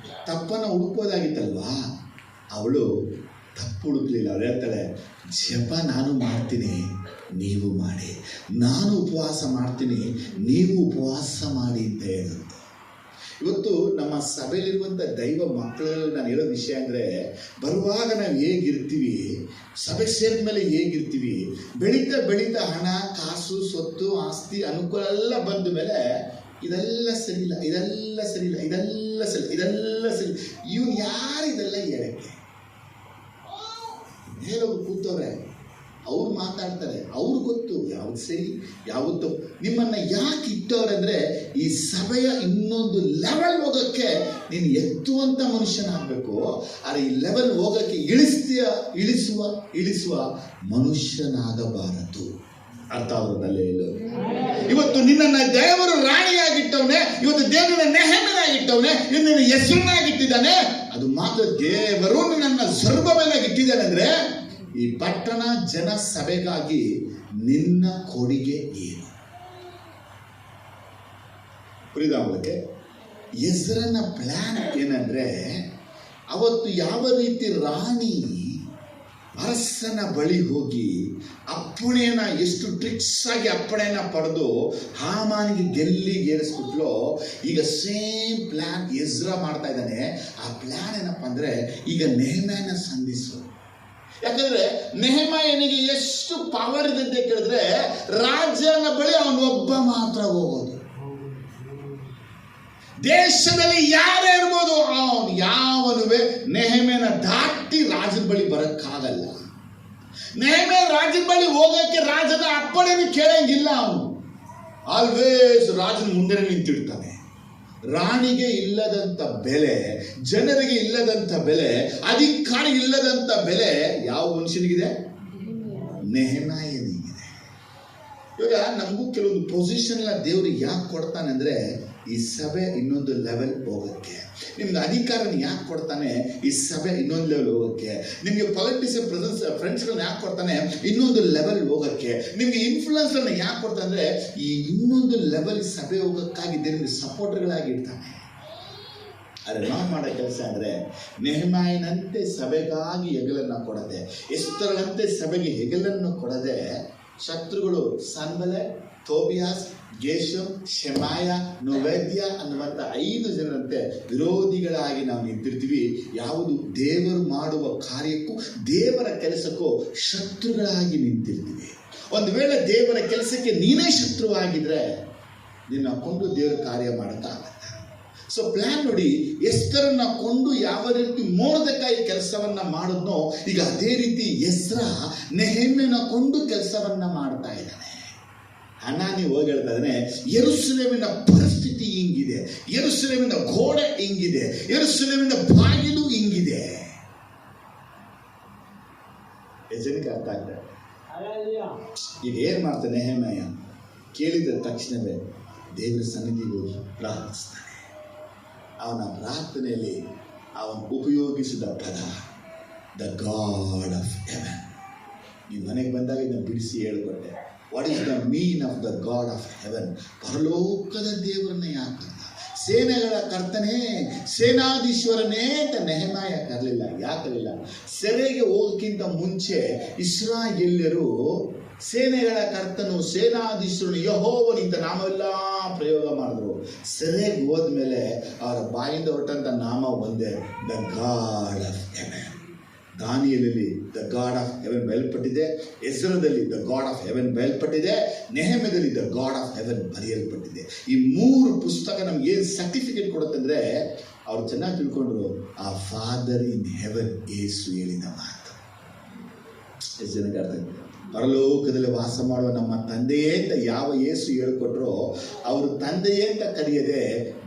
ತಪ್ಪನ್ನು ಹುಡುಕೋದಾಗಿತ್ತಲ್ವಾ, ಅವಳು ತಪ್ಪು ಹುಡುಕಲಿಲ್ಲ. ಅವಳು ಹೇಳ್ತಾಳೆ, ಜಪ ನಾನು ಮಾಡ್ತೀನಿ, ನೀವು ಮಾಡಿ, ನಾನು ಉಪವಾಸ ಮಾಡ್ತೀನಿ, ನೀವು ಉಪವಾಸ ಮಾಡಿ ಅಂತ ಹೇಳಿದ್ರು. ಇವತ್ತು ನಮ್ಮ ಸಭೆಯಲ್ಲಿರುವಂಥ ದೈವ ಮಕ್ಕಳಲ್ಲಿ ನಾನು ಹೇಳೋ ವಿಷಯ ಅಂದರೆ, ಬರುವಾಗ ನಾವು ಹೇಗಿರ್ತೀವಿ, ಸಭೆ ಸೇರಿದ ಮೇಲೆ ಹೇಗಿರ್ತೀವಿ, ಬೆಳೀತಾ ಬೆಳೀತಾ ಹಣ, ಕಾಸು, ಸ್ವತ್ತು, ಆಸ್ತಿ, ಅನುಕೂಲ ಎಲ್ಲ ಬಂದ ಮೇಲೆ ಇದೆಲ್ಲ ಸರಿಯಿಲ್ಲ, ಇದೆಲ್ಲ ಸರಿಯಿಲ್ಲ, ಇದೆಲ್ಲ ಸರಿ, ಇದೆಲ್ಲ ಸರಿ. ಇವ್ರು ಯಾರು ಇದೆಲ್ಲ ಹೇಳಕ್ಕೆ? ಹೇಳೋರು ಕೂತವ್ರೆ, ಅವ್ರು ಮಾತಾಡ್ತಾರೆ, ಅವ್ರು ಗೊತ್ತು ಯಾವ್ದು ಸರಿ ಯಾವುದು ತಪ್ಪು. ನಿಮ್ಮನ್ನು ಯಾಕೆ ಇಟ್ಟವ್ರೆ ಅಂದರೆ, ಈ ಸಭೆಯ ಇನ್ನೊಂದು ಲೆವೆಲ್ ಹೋಗೋಕ್ಕೆ ನೀನು ಎತ್ತುವಂಥ ಮನುಷ್ಯನಾಗಬೇಕು. ಆದರೆ ಈ ಲೆವೆಲ್ ಹೋಗೋಕ್ಕೆ ಇಳಿಸುವ ಮನುಷ್ಯನಾಗಬಾರದು. ಅರ್ಥ ಆಗೋದಲ್ಲೇ ಇಲ್ಲ. ಇವತ್ತು ನಿನ್ನನ್ನು ದೇವರು ರಾಣಿಯಾಗಿಟ್ಟವನೇ, ಇವತ್ತು ದೇವರನ್ನ ನೆಹಮನಾಗಿಟ್ಟವನೇ, ನಿನ್ನನ್ನು ಹೆಸರನ್ನಾಗಿಟ್ಟಿದ್ದಾನೆ. ಅದು ಮಾತ್ರ ದೇವರು ನಿನ್ನನ್ನು ಸರ್ವಮೇಲಾಗಿಟ್ಟಿದ್ದಾನೆ ಅಂದರೆ, ಈ ಪಟ್ಟಣ ಜನ ಸಭೆಗಾಗಿ ನಿನ್ನ ಕೊಡುಗೆ ಏನು? ಉಳಿದವಕ್ಕೆ ಹೆಸರನ್ನ ಪ್ಲಾನ್ ಏನಂದ್ರೆ, ಅವತ್ತು ಯಾವ ರೀತಿ ರಾಣಿ ಅರಸನ ಬಳಿ ಹೋಗಿ ಅಪ್ಪಣೆಯನ್ನ ಎಷ್ಟು ಟ್ರಿಕ್ಸ್ ಆಗಿ ಅಪ್ಪಣೆಯನ್ನ ಪಡೆದು ಹಾಮಾನಿಗೆ ಗೆಲ್ಲಿಗೇರಿಸ್ಬಿಟ್ಲೋ, ಈಗ ಸೇಮ್ ಪ್ಲಾನ್ ಎಜ್ರಾ ಮಾಡ್ತಾ ಇದ್ದಾನೆ. ಆ ಪ್ಲಾನ್ ಏನಪ್ಪ ಅಂದ್ರೆ, ಈಗ ನೆಹಮ್ಯನ ಸಂಧಿಸು. ಯಾಕಂದ್ರೆ ನೆಹಮ್ಯನಿಗೆ ಎಷ್ಟು ಪವರ್ ಇದೆ ಅಂತ ಕೇಳಿದ್ರೆ, ರಾಜನ ಬಳಿ ಅವನೊಬ್ಬ ಮಾತ್ರ ಹೋಗೋದು. ದೇಶದಲ್ಲಿ ಯಾರೇ ಇರ್ಬೋದು, ಅವನು ಯಾವನುವೆ ನೆಹಮ್ಯನ ದಾಟಿ ರಾಜನ ಬಳಿ ಬರಕ್ಕಾಗಲ್ಲ. ನೆಹಮ್ಯ ರಾಜನ ಬಳಿ ಹೋಗಕ್ಕೆ ರಾಜನ ಅಪ್ಪಣೆನೂ ಕೇಳಂಗಿಲ್ಲ. ಅವನು ಆಲ್ವೇಸ್ ರಾಜನ ಮುಂದೆ ನಿಂತಿರ್ತಾನೆ. ರಾಣಿಗೆ ಇಲ್ಲದಂತ ಬೆಲೆ, ಜನರಿಗೆ ಇಲ್ಲದಂತ ಬೆಲೆ, ಅಧಿಕಾರ ಇಲ್ಲದಂತ ಬೆಲೆ ಯಾವ ಮನುಷ್ಯನಿಗಿದೆ? ನೆಹಮ್ಯನಿಗಿದೆ. ಇವಾಗ ನಮಗೂ ಕೆಲವೊಂದು ಪೊಸಿಷನ್ ದೇವ್ರಿಗೆ ಯಾಕೆ ಕೊಡ್ತಾನೆ ಅಂದ್ರೆ, ಈ ಸಭೆ ಇನ್ನೊಂದು ಲೆವೆಲ್ ಹೋಗಕ್ಕೆ. ನಿಮ್ಗೆ ಅಧಿಕಾರನ ಯಾಕೆ ಕೊಡ್ತಾನೆ? ಈ ಸಭೆ ಇನ್ನೊಂದು ಲೆವೆಲ್ ಹೋಗಕ್ಕೆ. ನಿಮಗೆ ಪೊಲಿಟಿಷಿಯನ್ ಫ್ರೆಂಡ್ಸ್ಗಳನ್ನ ಯಾಕೆ ಕೊಡ್ತಾನೆ? ಇನ್ನೊಂದು ಲೆವೆಲ್ ಹೋಗಕ್ಕೆ. ನಿಮ್ಗೆ ಇನ್ಫ್ಲುಯೆನ್ಸ್ ಅನ್ನ ಯಾಕೆ ಕೊಡ್ತಾನೆ ಅಂದ್ರೆ, ಈ ಇನ್ನೊಂದು ಲೆವೆಲ್ ಸಭೆ ಹೋಗಕ್ಕಾಗಿ ನಿಮ್ಗೆ ಸಪೋರ್ಟರ್ಗಳಾಗಿರ್ತಾನೆ. ಆದರೆ ನಾವು ಮಾಡೋ ಕೆಲಸ ಅಂದರೆ, ನೆಹಮ್ಯನಂತೆ ಸಭೆಗಾಗಿ ಹೆಗಲನ್ನು ಕೊಡದೆ, ಎಸ್ತರಳಂತೆ ಸಭೆಗೆ ಹೆಗಲನ್ನು ಕೊಡದೆ, ಶತ್ರುಗಳು ಸನ್ಬಲೆ, ತೋಬಿಯಾಸ್, ಗೇಷಮ್, ಶೆಮಾಯ, ನೋವೇದ್ಯ ಅನ್ನುವಂಥ 5 ಜನರಂತೆ ವಿರೋಧಿಗಳಾಗಿ ನಾವು ನಿಂತಿರ್ತೀವಿ. ಯಾವುದು ದೇವರು ಮಾಡುವ ಕಾರ್ಯಕ್ಕೂ ದೇವರ ಕೆಲಸಕ್ಕೂ ಶತ್ರುಗಳಾಗಿ ನಿಂತಿರ್ತೀವಿ. ಒಂದು ವೇಳೆ ದೇವರ ಕೆಲಸಕ್ಕೆ ನೀನೇ ಶತ್ರುವಾಗಿದ್ರೆ ನಿನ್ನ ಕೊಂಡು ದೇವರ ಕಾರ್ಯ ಮಾಡೋಕ್ಕಾಗಲ್ಲ. ಸೊ ಪ್ಲಾನ್ ನೋಡಿ, ಎಸ್ತರನ್ನ ಕೊಂಡು ಯಾವ ರೀತಿ ಮೊರ್ದೆಕೈ ಕೆಲಸವನ್ನ ಮಾಡಿದ್ನೋ, ಈಗ ಅದೇ ರೀತಿ ಎಸ್ರಾ ನೆಹಮ್ಯನ ಕೊಂಡು ಕೆಲಸವನ್ನ ಮಾಡ್ತಾ ಇದ್ದಾನೆ. ಹನಾನಿ ಹೋಗಿ ಹೇಳ್ತಾ ಇದ್ದಾನೆ, ಯೆರೂಸಲೇಮಿನ ಪರಿಸ್ಥಿತಿ ಹಿಂಗಿದೆ, ಯೆರೂಸಲೇಮಿನ ಗೋಡೆ ಹಿಂಗಿದೆ, ಯೆರೂಸಲೇಮಿನ ಬಾಗಿಲು ಹಿಂಗಿದೆ. ಜನಕ್ಕೆ ಅರ್ಥ ಆಗ್ತದೆ. ಈಗ ಏನ್ ಮಾಡ್ತಾನೆ ನೆಹಮ್ಯ? ಕೇಳಿದ ತಕ್ಷಣವೇ ದೇವರ ಸನ್ನಿಧಿಗೆ ಹೋಗಿ ಪ್ರಾರ್ಥಿಸ್ತಾನೆ. ಅವನ ಪ್ರಾರ್ಥನೆಯಲ್ಲಿ ಅವನು ಉಪಯೋಗಿಸಿದ ಪದ ದ ಗಾಡ್ ಆಫ್ ಹೆವೆನ್. ನೀವು ಮನೆಗೆ ಬಂದಾಗ ಇದನ್ನು ಬಿಡಿಸಿ ಹೇಳ್ಕೊಟ್ಟೆ. What is the mean of the God of heaven? ಪರಲೋಕದ ದೇವರನ್ನೇ ಯಾಕೆ? ಸೇನೆಗಳ ಕರ್ತನೇ, ಸೇನಾಧೀಶ್ವರನೇ ಅಂತ ನೆಹಮ್ಯ ಕರಲಿಲ್ಲ. ಯಾಕೆ ಕರಲಿಲ್ಲ? ಸೆರೆಗೆ ಹೋಗೋಕ್ಕಿಂತ ಮುಂಚೆ ಇಸ್ರಾಯೇಲ್ಯರು ಸೇನೆಗಳ ಕರ್ತನು, ಸೇನಾಧೀಶರು, ಯೆಹೋವನು ಇಂಥ ನಾಮವೆಲ್ಲ ಪ್ರಯೋಗ ಮಾಡಿದ್ರು. ಸೆರೆಗೆ ಹೋದ್ಮೇಲೆ ಅವರ ಬಾಯಿಂದ ಹೊರಟಂತ ನಾಮ ಒಂದೇ, ದ ಗಾಡ್ ಆಫ್ ಹೆವೆನ್. ದಾನಿಯೇಲಲ್ಲಿ ದ ಗಾಡ್ ಆಫ್ ಹೆವೆನ್ ಬಯಲ್ಪಟ್ಟಿದೆ, ಎಜ್ರದಲ್ಲಿ ದ ಗಾಡ್ ಆಫ್ ಹೆವೆನ್ ಬಯಲ್ಪಟ್ಟಿದೆ, ನೆಹೆಮ್ಯದಲ್ಲಿ ದ ಗಾಡ್ ಆಫ್ ಹೆವೆನ್ ಬರೆಯಲ್ಪಟ್ಟಿದೆ. ಈ 3 ಪುಸ್ತಕ ನಮ್ಗೆ ಏನು ಸರ್ಟಿಫಿಕೇಟ್ ಕೊಡುತ್ತಂದ್ರೆ, ಅವ್ರು ಚೆನ್ನಾಗಿ ತಿಳ್ಕೊಂಡ್ರು, ಆ ಫಾದರ್ ಇನ್ ಹೆವೆನ್ ಯೇಸು ಹೇಳಿದ ಮಾತು. ಎಷ್ಟು ಜನಕ್ಕೆ ಅರ್ಥ ಆಗಿದೆ? ಪರಲೋಕದಲ್ಲಿ ವಾಸ ಮಾಡುವ ನಮ್ಮ ತಂದೆಯೇ ಅಂತ ಯಾವ ಯೇಸು ಹೇಳಿಕೊಟ್ರೋ, ಅವರು ತಂದೆಯೇ ಅಂತ ಕರೆಯದೆ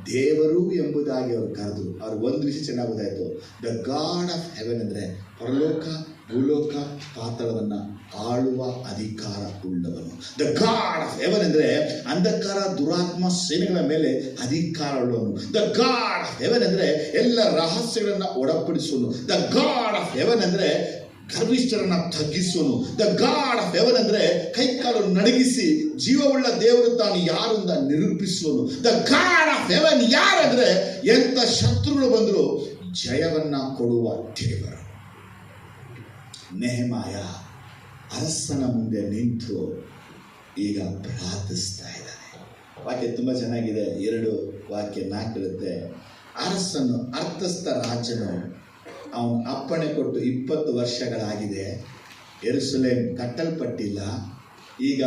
ದೇವರು ಎಂಬುದಾಗಿ ಅವರು ಕರೆದು ಅವ್ರಿಗೆ ಒಂದು ವಿಷಯ ಚೆನ್ನಾಗಿ ಗೊತ್ತಾಯಿತು. ದ ಗಾಡ್ ಆಫ್ ಹೆವೆನ್ ಅಂದರೆ ಪರಲೋಕ, ಭೂಲೋಕ, ಪಾತಾಳವನ್ನು ಆಳುವ ಅಧಿಕಾರ ಉಳ್ಳವನು. ದ ಗಾಡ್ ಆಫ್ ಹೆವೆನ್ ಅಂದರೆ ಅಂಧಕಾರ, ದುರಾತ್ಮ ಸೇನೆಗಳ ಮೇಲೆ ಅಧಿಕಾರ ಉಳ್ಳವನು. ದ ಗಾಡ್ ಆಫ್ ಹೆವೆನ್ ಅಂದರೆ ಎಲ್ಲ ರಹಸ್ಯಗಳನ್ನು ಒಳಪಡಿಸುವನು. ದ ಗಾಡ್ ಆಫ್ ಹೆವೆನ್ ಅಂದರೆ ಗರ್ವಿಷ್ಠರನ್ನ ತಗ್ಗಿಸುವನು. ದ ಗಾಡ್ ಆಫ್ ಹೆವೆನ್ ಅಂದರೆ ಕೈಕಾಲು ನಡಗಿಸಿ ಜೀವವುಳ್ಳ ದೇವರು ತಾನು ಯಾರು ಅಂತ ನಿರೂಪಿಸುವನು. ದ ಗಾಡ್ ಆಫ್ ಹೆವೆನ್ ಯಾರಂದ್ರೆ ಎಂತ ಶತ್ರುಗಳು ಬಂದರೂ ಜಯವನ್ನ ಕೊಡುವ ದೇವರು. ನೆಹೆಮಾಯ ಅರಸನ ಮುಂದೆ ನಿಂತು ಈಗ ಪ್ರಾರ್ಥಿಸ್ತಾ ಇದ್ದಾನೆ. ವಾಕ್ಯ ತುಂಬ ಚೆನ್ನಾಗಿದೆ. 2 ವಾಕ್ಯ 4 ಇರುತ್ತೆ. ಅರಸನು, ಅರ್ಥಸ್ಥ ರಾಜನು, ಅವನು ಅಪ್ಪಣೆ ಕೊಟ್ಟು 20 ವರ್ಷಗಳಾಗಿದೆ, ಯೆರೂಸಲೇಮ್ ಕಟ್ಟಲ್ಪಟ್ಟಿಲ್ಲ. ಈಗ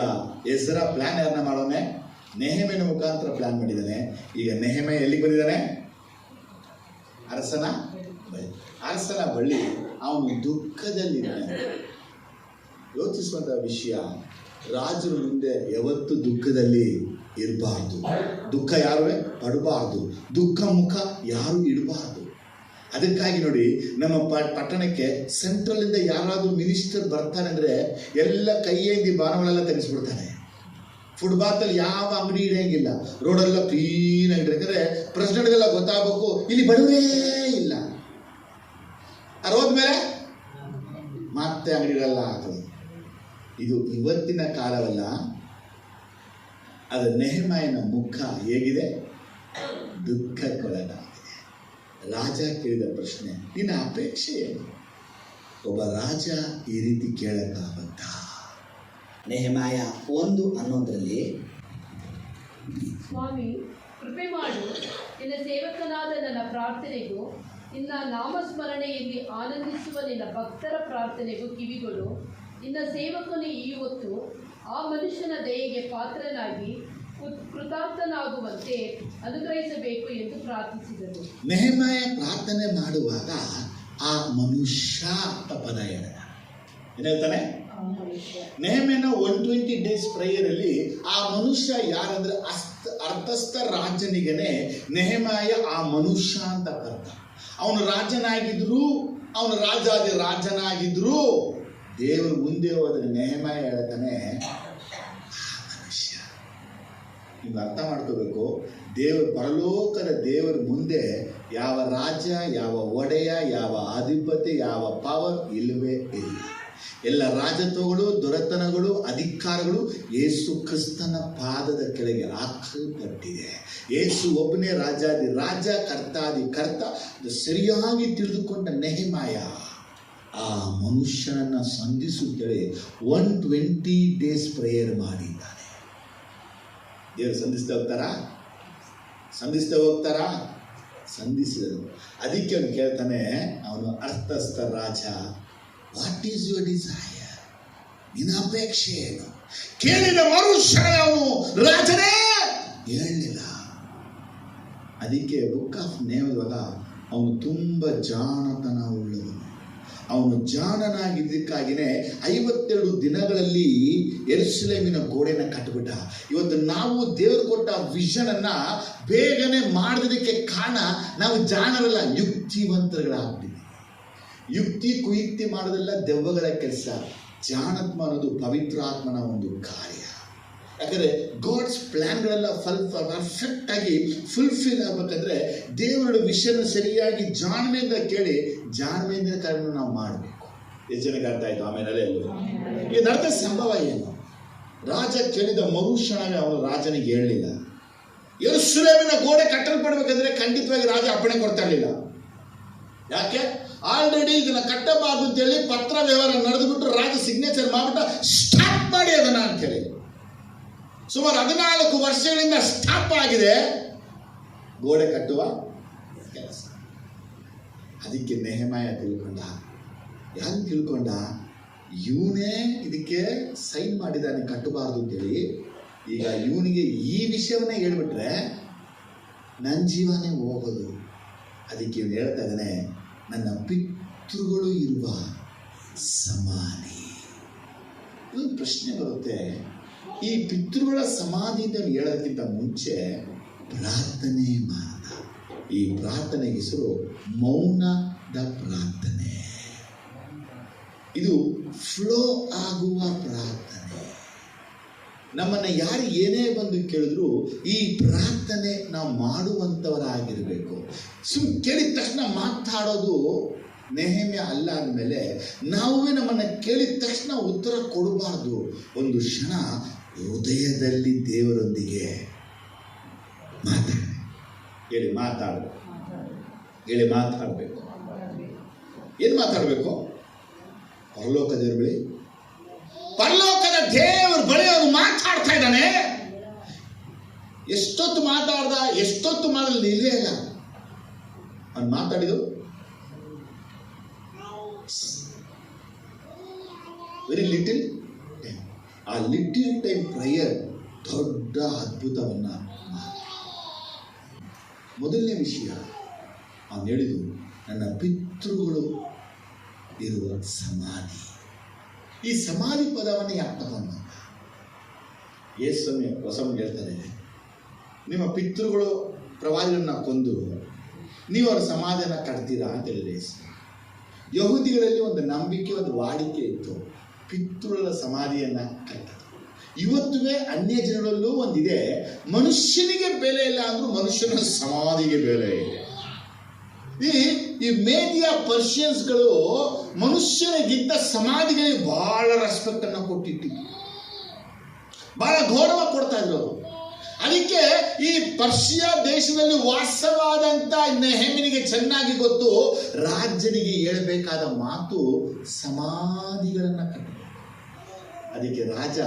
ಎಜ್ರ ಪ್ಲಾನ್ ಯಾರನ್ನ ಮಾಡೋನೆ? ನೆಹೆಮನ ಮುಖಾಂತರ ಪ್ಲಾನ್ ಮಾಡಿದ್ದಾನೆ. ಈಗ ನೆಹೆಮ ಎಲ್ಲಿಗೆ ಬಂದಿದ್ದಾನೆ? ಅರಸನ ಬಳಿ. ಅವನು ದುಃಖದಲ್ಲಿದ್ದಾನೆ. ಯೋಚಿಸುವಂಥ ವಿಷಯ, ರಾಜರ ಮುಂದೆ ಯಾವತ್ತು ದುಃಖದಲ್ಲಿ ಇರಬಾರ್ದು. ದುಃಖ ಯಾರು ಪಡಬಾರ್ದು, ದುಃಖ ಮುಖ ಯಾರು ಇಡಬಾರ್ದು. ಅದಕ್ಕಾಗಿ ನೋಡಿ, ನಮ್ಮ ಪಟ್ಟಣಕ್ಕೆ ಸೆಂಟ್ರಲಿಂದ ಯಾರಾದರೂ ಮಿನಿಸ್ಟರ್ ಬರ್ತಾನೆ ಅಂದರೆ ಎಲ್ಲ ಕೈಯೇಂದಿ ಬಾಣಗಳೆಲ್ಲ ತೆಗೆಸ್ಬಿಡ್ತಾನೆ. ಫುಟ್ಪಾತಲ್ಲಿ ಯಾವ ಅಂಗಡಿ ಇಡಂಗಿಲ್ಲ, ರೋಡೆಲ್ಲ ಕ್ಲೀನ್ ಆಗಿದ್ರೆ. ಯಾಕಂದರೆ ಪ್ರೆಸಿಡೆಂಟ್ಗೆಲ್ಲ ಗೊತ್ತಾಗಬೇಕು ಇಲ್ಲಿ ಬಡವೇ ಇಲ್ಲ. ಹೋದ್ಮೇಲೆ ಮತ್ತೆ ಅಂಗಡಿಗಳೆಲ್ಲ ಹಾಕೋದು. ಇದು ಇವತ್ತಿನ ಕಾಲವಲ್ಲ. ಅದು ನೆಹೆಮಾಯನ ಮುಖ ಹೇಗಿದೆ? ದುಃಖಕ್ಕೊಳಗಾಗಿದೆ. ರಾಜ ಕೇಳಿದ ಪ್ರಶ್ನೆ, ನಿನ್ನ ಅಪೇಕ್ಷೆ ಏನು? ಒಬ್ಬ ರಾಜ ಈ ರೀತಿ ಕೇಳಕ್ಕಾಗತ್ತ? ನೆಹೆಮಾಯ 1:11 ಸ್ವಾಮಿ, ಕೃಪೆ ಮಾಡು, ನಿನ್ನ ಸೇವಕನಾದ ನನ್ನ ಪ್ರಾರ್ಥನೆಗೂ ನಿನ್ನ ನಾಮಸ್ಮರಣೆಯಲ್ಲಿ ಆನಂದಿಸುವ ನಿನ್ನ ಭಕ್ತರ ಪ್ರಾರ್ಥನೆಗೂ ಕಿವಿಗಳು. ನಿನ್ನ ಸೇವಕನು ಈ ಹೊತ್ತು ಆ ಮನುಷ್ಯನ ದಯೆಗೆ ಪಾತ್ರನಾಗಿ ಕೃತಾರ್ಥನಾಗುವಂತೆ ಅನುಗ್ರಹಿಸಬೇಕು ಎಂದು ಪ್ರಾರ್ಥಿಸಿದರು. ನೆಹೆಮಾಯ ಪ್ರಾರ್ಥನೆ ಮಾಡುವಾಗ ಆ ಮನುಷ್ಯ ಅಂತ ಪದ ಹೇಳ್ತಾನೆ. ನೆಹೆಮ್ಯನ 120 days ಪ್ರೇಯರಲ್ಲಿ ಆ ಮನುಷ್ಯ ಯಾರಂದ್ರೆ ಅರ್ಥಸ್ಥ ರಾಜನಿಗೆನೆ ನೆಹೆಮಾಯ ಆ ಮನುಷ್ಯ ಅಂತ ಕರ್ತ. ಅವನು ರಾಜನಾಗಿದ್ರು, ಅವನು ರಾಜನಾಗಿದ್ರು, ದೇವರು ಮುಂದೆ ಹೋದ್ರೆ ನೆಹೆಮಾಯ ಹೇಳ್ತಾನೆ ನೀವು ಅರ್ಥ ಮಾಡ್ಕೋಬೇಕು. ಪರಲೋಕದ ದೇವರ ಮುಂದೆ ಯಾವ ರಾಜ, ಯಾವ ಒಡೆಯ, ಯಾವ ಅಧಿಪತಿ, ಯಾವ ಪವರ್ ಇಲ್ಲವೇ ಇಲ್ಲ. ಎಲ್ಲ ರಾಜತ್ವಗಳು, ದೊರೆತನಗಳು, ಅಧಿಕಾರಗಳು ಯೇಸು ಕ್ರಿಸ್ತನ ಪಾದದ ಕೆಳಗೆ ಹಾಕಲ್ಪಟ್ಟಿದೆ. ಯೇಸು ಒಬ್ಬನೇ ರಾಜ, ಕರ್ತಾದಿ ಕರ್ತ. ಸರಿಯಾಗಿ ತಿಳಿದುಕೊಂಡ ನೆಹೆಮಾಯ ಆ ಮನುಷ್ಯನನ್ನ ಸಂಧಿಸುತ್ತೇಳಿ 120 days ಪ್ರೇಯರ್ ಮಾಡಿದ್ದಾನೆ. ದೇವರು ಸಂಧಿಸ್ತಾ ಹೋಗ್ತಾರಾ? ಸಂಧಿಸಿದರು. ಅದಕ್ಕೆ ಅವನು ಕೇಳ್ತಾನೆ, ಅವನು ಅರ್ಥಸ್ಥ ರಾಜ, ವಾಟ್ ಈಸ್ ಯುವರ್ ಡಿಸೈರ್? ನಿನ್ನ ಅಪೇಕ್ಷೆ ಏನು? ಕೇಳಿದ ಮನುಷ್ಯ ಅವನು ರಾಜನೇ ಹೇಳಲಿಲ್ಲ. ಅದಕ್ಕೆ ಬುಕ್ ಆಫ್ ನೇಮದಾಗ ಅವನು ತುಂಬ ಜಾಣತನ ಉಳ್ಳವನು. ಅವನು ಜಾಣನಾಗಿದ್ದಕ್ಕಾಗಿಯೇ 52 ದಿನಗಳಲ್ಲಿ ಯೆರೂಸಲೇಮಿನ ಗೋಡೆನ ಕಟ್ಟಿಬಿಟ್ಟ. ಇವತ್ತು ನಾವು ದೇವರು ಕೊಟ್ಟ ವಿಷನ್ ಅನ್ನ ಬೇಗನೆ ಮಾಡಿದಕ್ಕೆ ಕಾರಣ ನಾವು ಜಾಣರಲ್ಲ, ಯುಕ್ತಿವಂತರುಗಳಾಗ್ಬಿಟ್ಟಿದ್ದೀವಿ. ಯುಕ್ತಿ ಕುಯುಕ್ತಿ ಮಾಡೋದೆಲ್ಲ ದೆವ್ವಗಳ ಕೆಲಸ. ಜಾಣತ್ವ ಅನ್ನೋದು ಪವಿತ್ರಾತ್ಮನ ಒಂದು ಕಾರ್ಯ. ಯಾಕಂದರೆ ಗಾಡ್ಸ್ ಪ್ಲ್ಯಾನ್ಗಳೆಲ್ಲ ಪರ್ಫೆಕ್ಟ್ ಆಗಿ ಫುಲ್ಫಿಲ್ ಆಗಬೇಕಂದ್ರೆ ದೇವರ ವಿಷಯನ ಸರಿಯಾಗಿ ಜಾಣ್ಮೆಯಿಂದ ಕೇಳಿ ಜಾಣ್ಮೆಯಿಂದ ಕಾರ್ಯವನ್ನು ನಾವು ಮಾಡಬೇಕು. ಎಷ್ಟು ಜನಕ್ಕೆ ಅರ್ಥ ಆಯಿತು? ಆಮೇಲೆ ಇದರ್ಥ ಸಂಭವ ಏನು? ರಾಜ ಕೇಳಿದ ಮರುಕ್ಷಣವೇ ಅವನು ರಾಜನಿಗೆ ಹೇಳಲಿಲ್ಲ. ಯೆರೂಸಲೇಮಿನ ಗೋಡೆ ಕಟ್ಟಲ್ಪಡಬೇಕಂದ್ರೆ ಖಂಡಿತವಾಗಿ ರಾಜ ಅಪ್ಪಣೆ ಕೊಡ್ತಾ ಇರಲಿಲ್ಲ. ಯಾಕೆ? ಆಲ್ರೆಡಿ ಇದನ್ನ ಕಟ್ಟಬಾರ್ದು ಅಂತೇಳಿ ಪತ್ರ ವ್ಯವಹಾರ ನಡೆದುಬಿಟ್ಟು ರಾಜ ಸಿಗ್ನೇಚರ್ ಮಾಡ್ಬಿಟ್ಟು ಸ್ಟಾಪ್ ಮಾಡಿ ಅದನ್ನ ಅಂತೇಳಿ ಸುಮಾರು 14 ವರ್ಷಗಳಿಂದ ಸ್ಟಾಪ್ ಆಗಿದೆ ಗೋಡೆ ಕಟ್ಟುವ ಕೆಲಸ. ಅದಕ್ಕೆ ನೆಹೆಮಾಯ ತಿಳ್ಕೊಂಡ. ಯಾರು ತಿಳ್ಕೊಂಡ? ಇವನೇ ಇದಕ್ಕೆ ಸೈನ್ ಮಾಡಿದಾನೆ ಕಟ್ಟಬಾರ್ದು ಅಂತೇಳಿ. ಈಗ ಇವನಿಗೆ ಈ ವಿಷಯವನ್ನೇ ಹೇಳ್ಬಿಟ್ರೆ ನನ್ನ ಜೀವನೇ ಹೋಗೋದು. ಅದಕ್ಕೆ ಇವನು ಹೇಳ್ತಾ ಇದ್ದಾನೆ, ನನ್ನ ಪಿತೃಗಳು ಇರುವ ಸಮಾಧಿ. ಒಂದು ಪ್ರಶ್ನೆ ಬರುತ್ತೆ, ಈ ಪಿತೃಗಳ ಸಮಾಧಿ ಅಂತ ಹೇಳೋದಕ್ಕಿಂತ ಮುಂಚೆ ಪ್ರಾರ್ಥನೆ ಮಾಡ. ಈ ಪ್ರಾರ್ಥನೆಗೆ ಹೆಸರು ಮೌನದ ಪ್ರಾರ್ಥನೆ. ಇದು ಫ್ಲೋ ಆಗುವ ಪ್ರಾರ್ಥನೆ. ನಮ್ಮನ್ನು ಯಾರು ಏನೇ ಬಂದು ಕೇಳಿದ್ರು ಈ ಪ್ರಾರ್ಥನೆ ನಾವು ಮಾಡುವಂಥವರಾಗಿರಬೇಕು. ಕೇಳಿದ ತಕ್ಷಣ ಮಾತಾಡೋದು ನೆಹಮ್ಯ ಅಲ್ಲ ಅಂದಮೇಲೆ ನಾವೇ ನಮ್ಮನ್ನು ಕೇಳಿದ ತಕ್ಷಣ ಉತ್ತರ ಕೊಡಬಾರ್ದು. ಒಂದು ಕ್ಷಣ ಹೃದಯದಲ್ಲಿ ದೇವರೊಂದಿಗೆ ಮಾತಾಡಬೇಕು. ಏನು ಮಾತಾಡಬೇಕು? ಪರಲೋಕದ ದೇವ್ರ ಬಳಿ, ಪರಲೋಕದ ದೇವ್ರ ಬಳಿ ಅವನು ಮಾತಾಡ್ತಾ ಇದ್ದಾನೆ. ಎಷ್ಟೊತ್ತು ಮಾತಾಡ್ದ, ಎಷ್ಟೊತ್ತು ಮಾಡಲು ನಿಲ್ಲೇ ಇಲ್ಲ. ಅವನು ಮಾತಾಡಿದ್ದು ವೆರಿ ಲಿಟಲ್ ಟೈಮ್. ಆ ಲಿಟಲ್ ಟೈಮ್ ಪ್ರೇಯರ್ ದೊಡ್ಡ ಅದ್ಭುತವನ್ನ. ಮೊದಲನೇ ವಿಷಯ ಅವನು ಹೇಳಿದ್ದು, ನನ್ನ ಪಿತೃಗಳು ಇರುವ ಸಮಾಧಿ. ಈ ಸಮಾಧಿ ಪದವನ್ನು ಯಾಕೆ ತಗೊಂಡ? ಯೇಸುಸ್ವಾಮಿ ಹೊಸಮ್ ಹೇಳ್ತಾರೆ, ನಿಮ್ಮ ಪಿತೃಗಳು ಪ್ರವಾದಿಗಳನ್ನ ಕೊಂದು ನೀವು ಅವರ ಸಮಾಧಿಯನ್ನು ಕಟ್ತೀರಾ ಅಂತ ಹೇಳಿದ್ರೆ ಯೇಸು. ಯಹೂದಿಗಳಲ್ಲಿ ಒಂದು ನಂಬಿಕೆ, ಒಂದು ವಾಡಿಕೆ ಇತ್ತು, ಪಿತೃಗಳ ಸಮಾಧಿಯನ್ನು ಕಟ್ಟೋದು. ಇವತ್ತುವೇ ಅನ್ಯ ಜನರಲ್ಲೂ ಒಂದಿದೆ, ಮನುಷ್ಯನಿಗೆ ಬೆಲೆ ಇಲ್ಲ ಅಂದ್ರೂ ಮನುಷ್ಯನ ಸಮಾಧಿಗೆ ಬೆಲೆ ಇದೆ. ಈ ಮೇದಿಯಾ ಪರ್ಷಿಯನ್ಸ್ಗಳು ಮನುಷ್ಯನಿಗಿಂತ ಸಮಾಧಿಗಳಿಗೆ ಬಹಳ ರೆಸ್ಪೆಕ್ಟ್ ಅನ್ನು ಕೊಟ್ಟಿತ್ತು, ಬಹಳ ಗೌರವ ಕೊಡ್ತಾ ಇದ್ರು ಅವರು. ಅದಕ್ಕೆ ಈ ಪರ್ಷಿಯಾ ದೇಶದಲ್ಲಿ ವಾಸವಾದಂತ ನೆಹೆಮೀಯನಿಗೆ ಚೆನ್ನಾಗಿ ಗೊತ್ತು, ರಾಜನಿಗೆ ಹೇಳಬೇಕಾದ ಮಾತು ಸಮಾಧಿಗಳನ್ನ ಕಟ್ಟಬೇಕು. ಅದಕ್ಕೆ ರಾಜ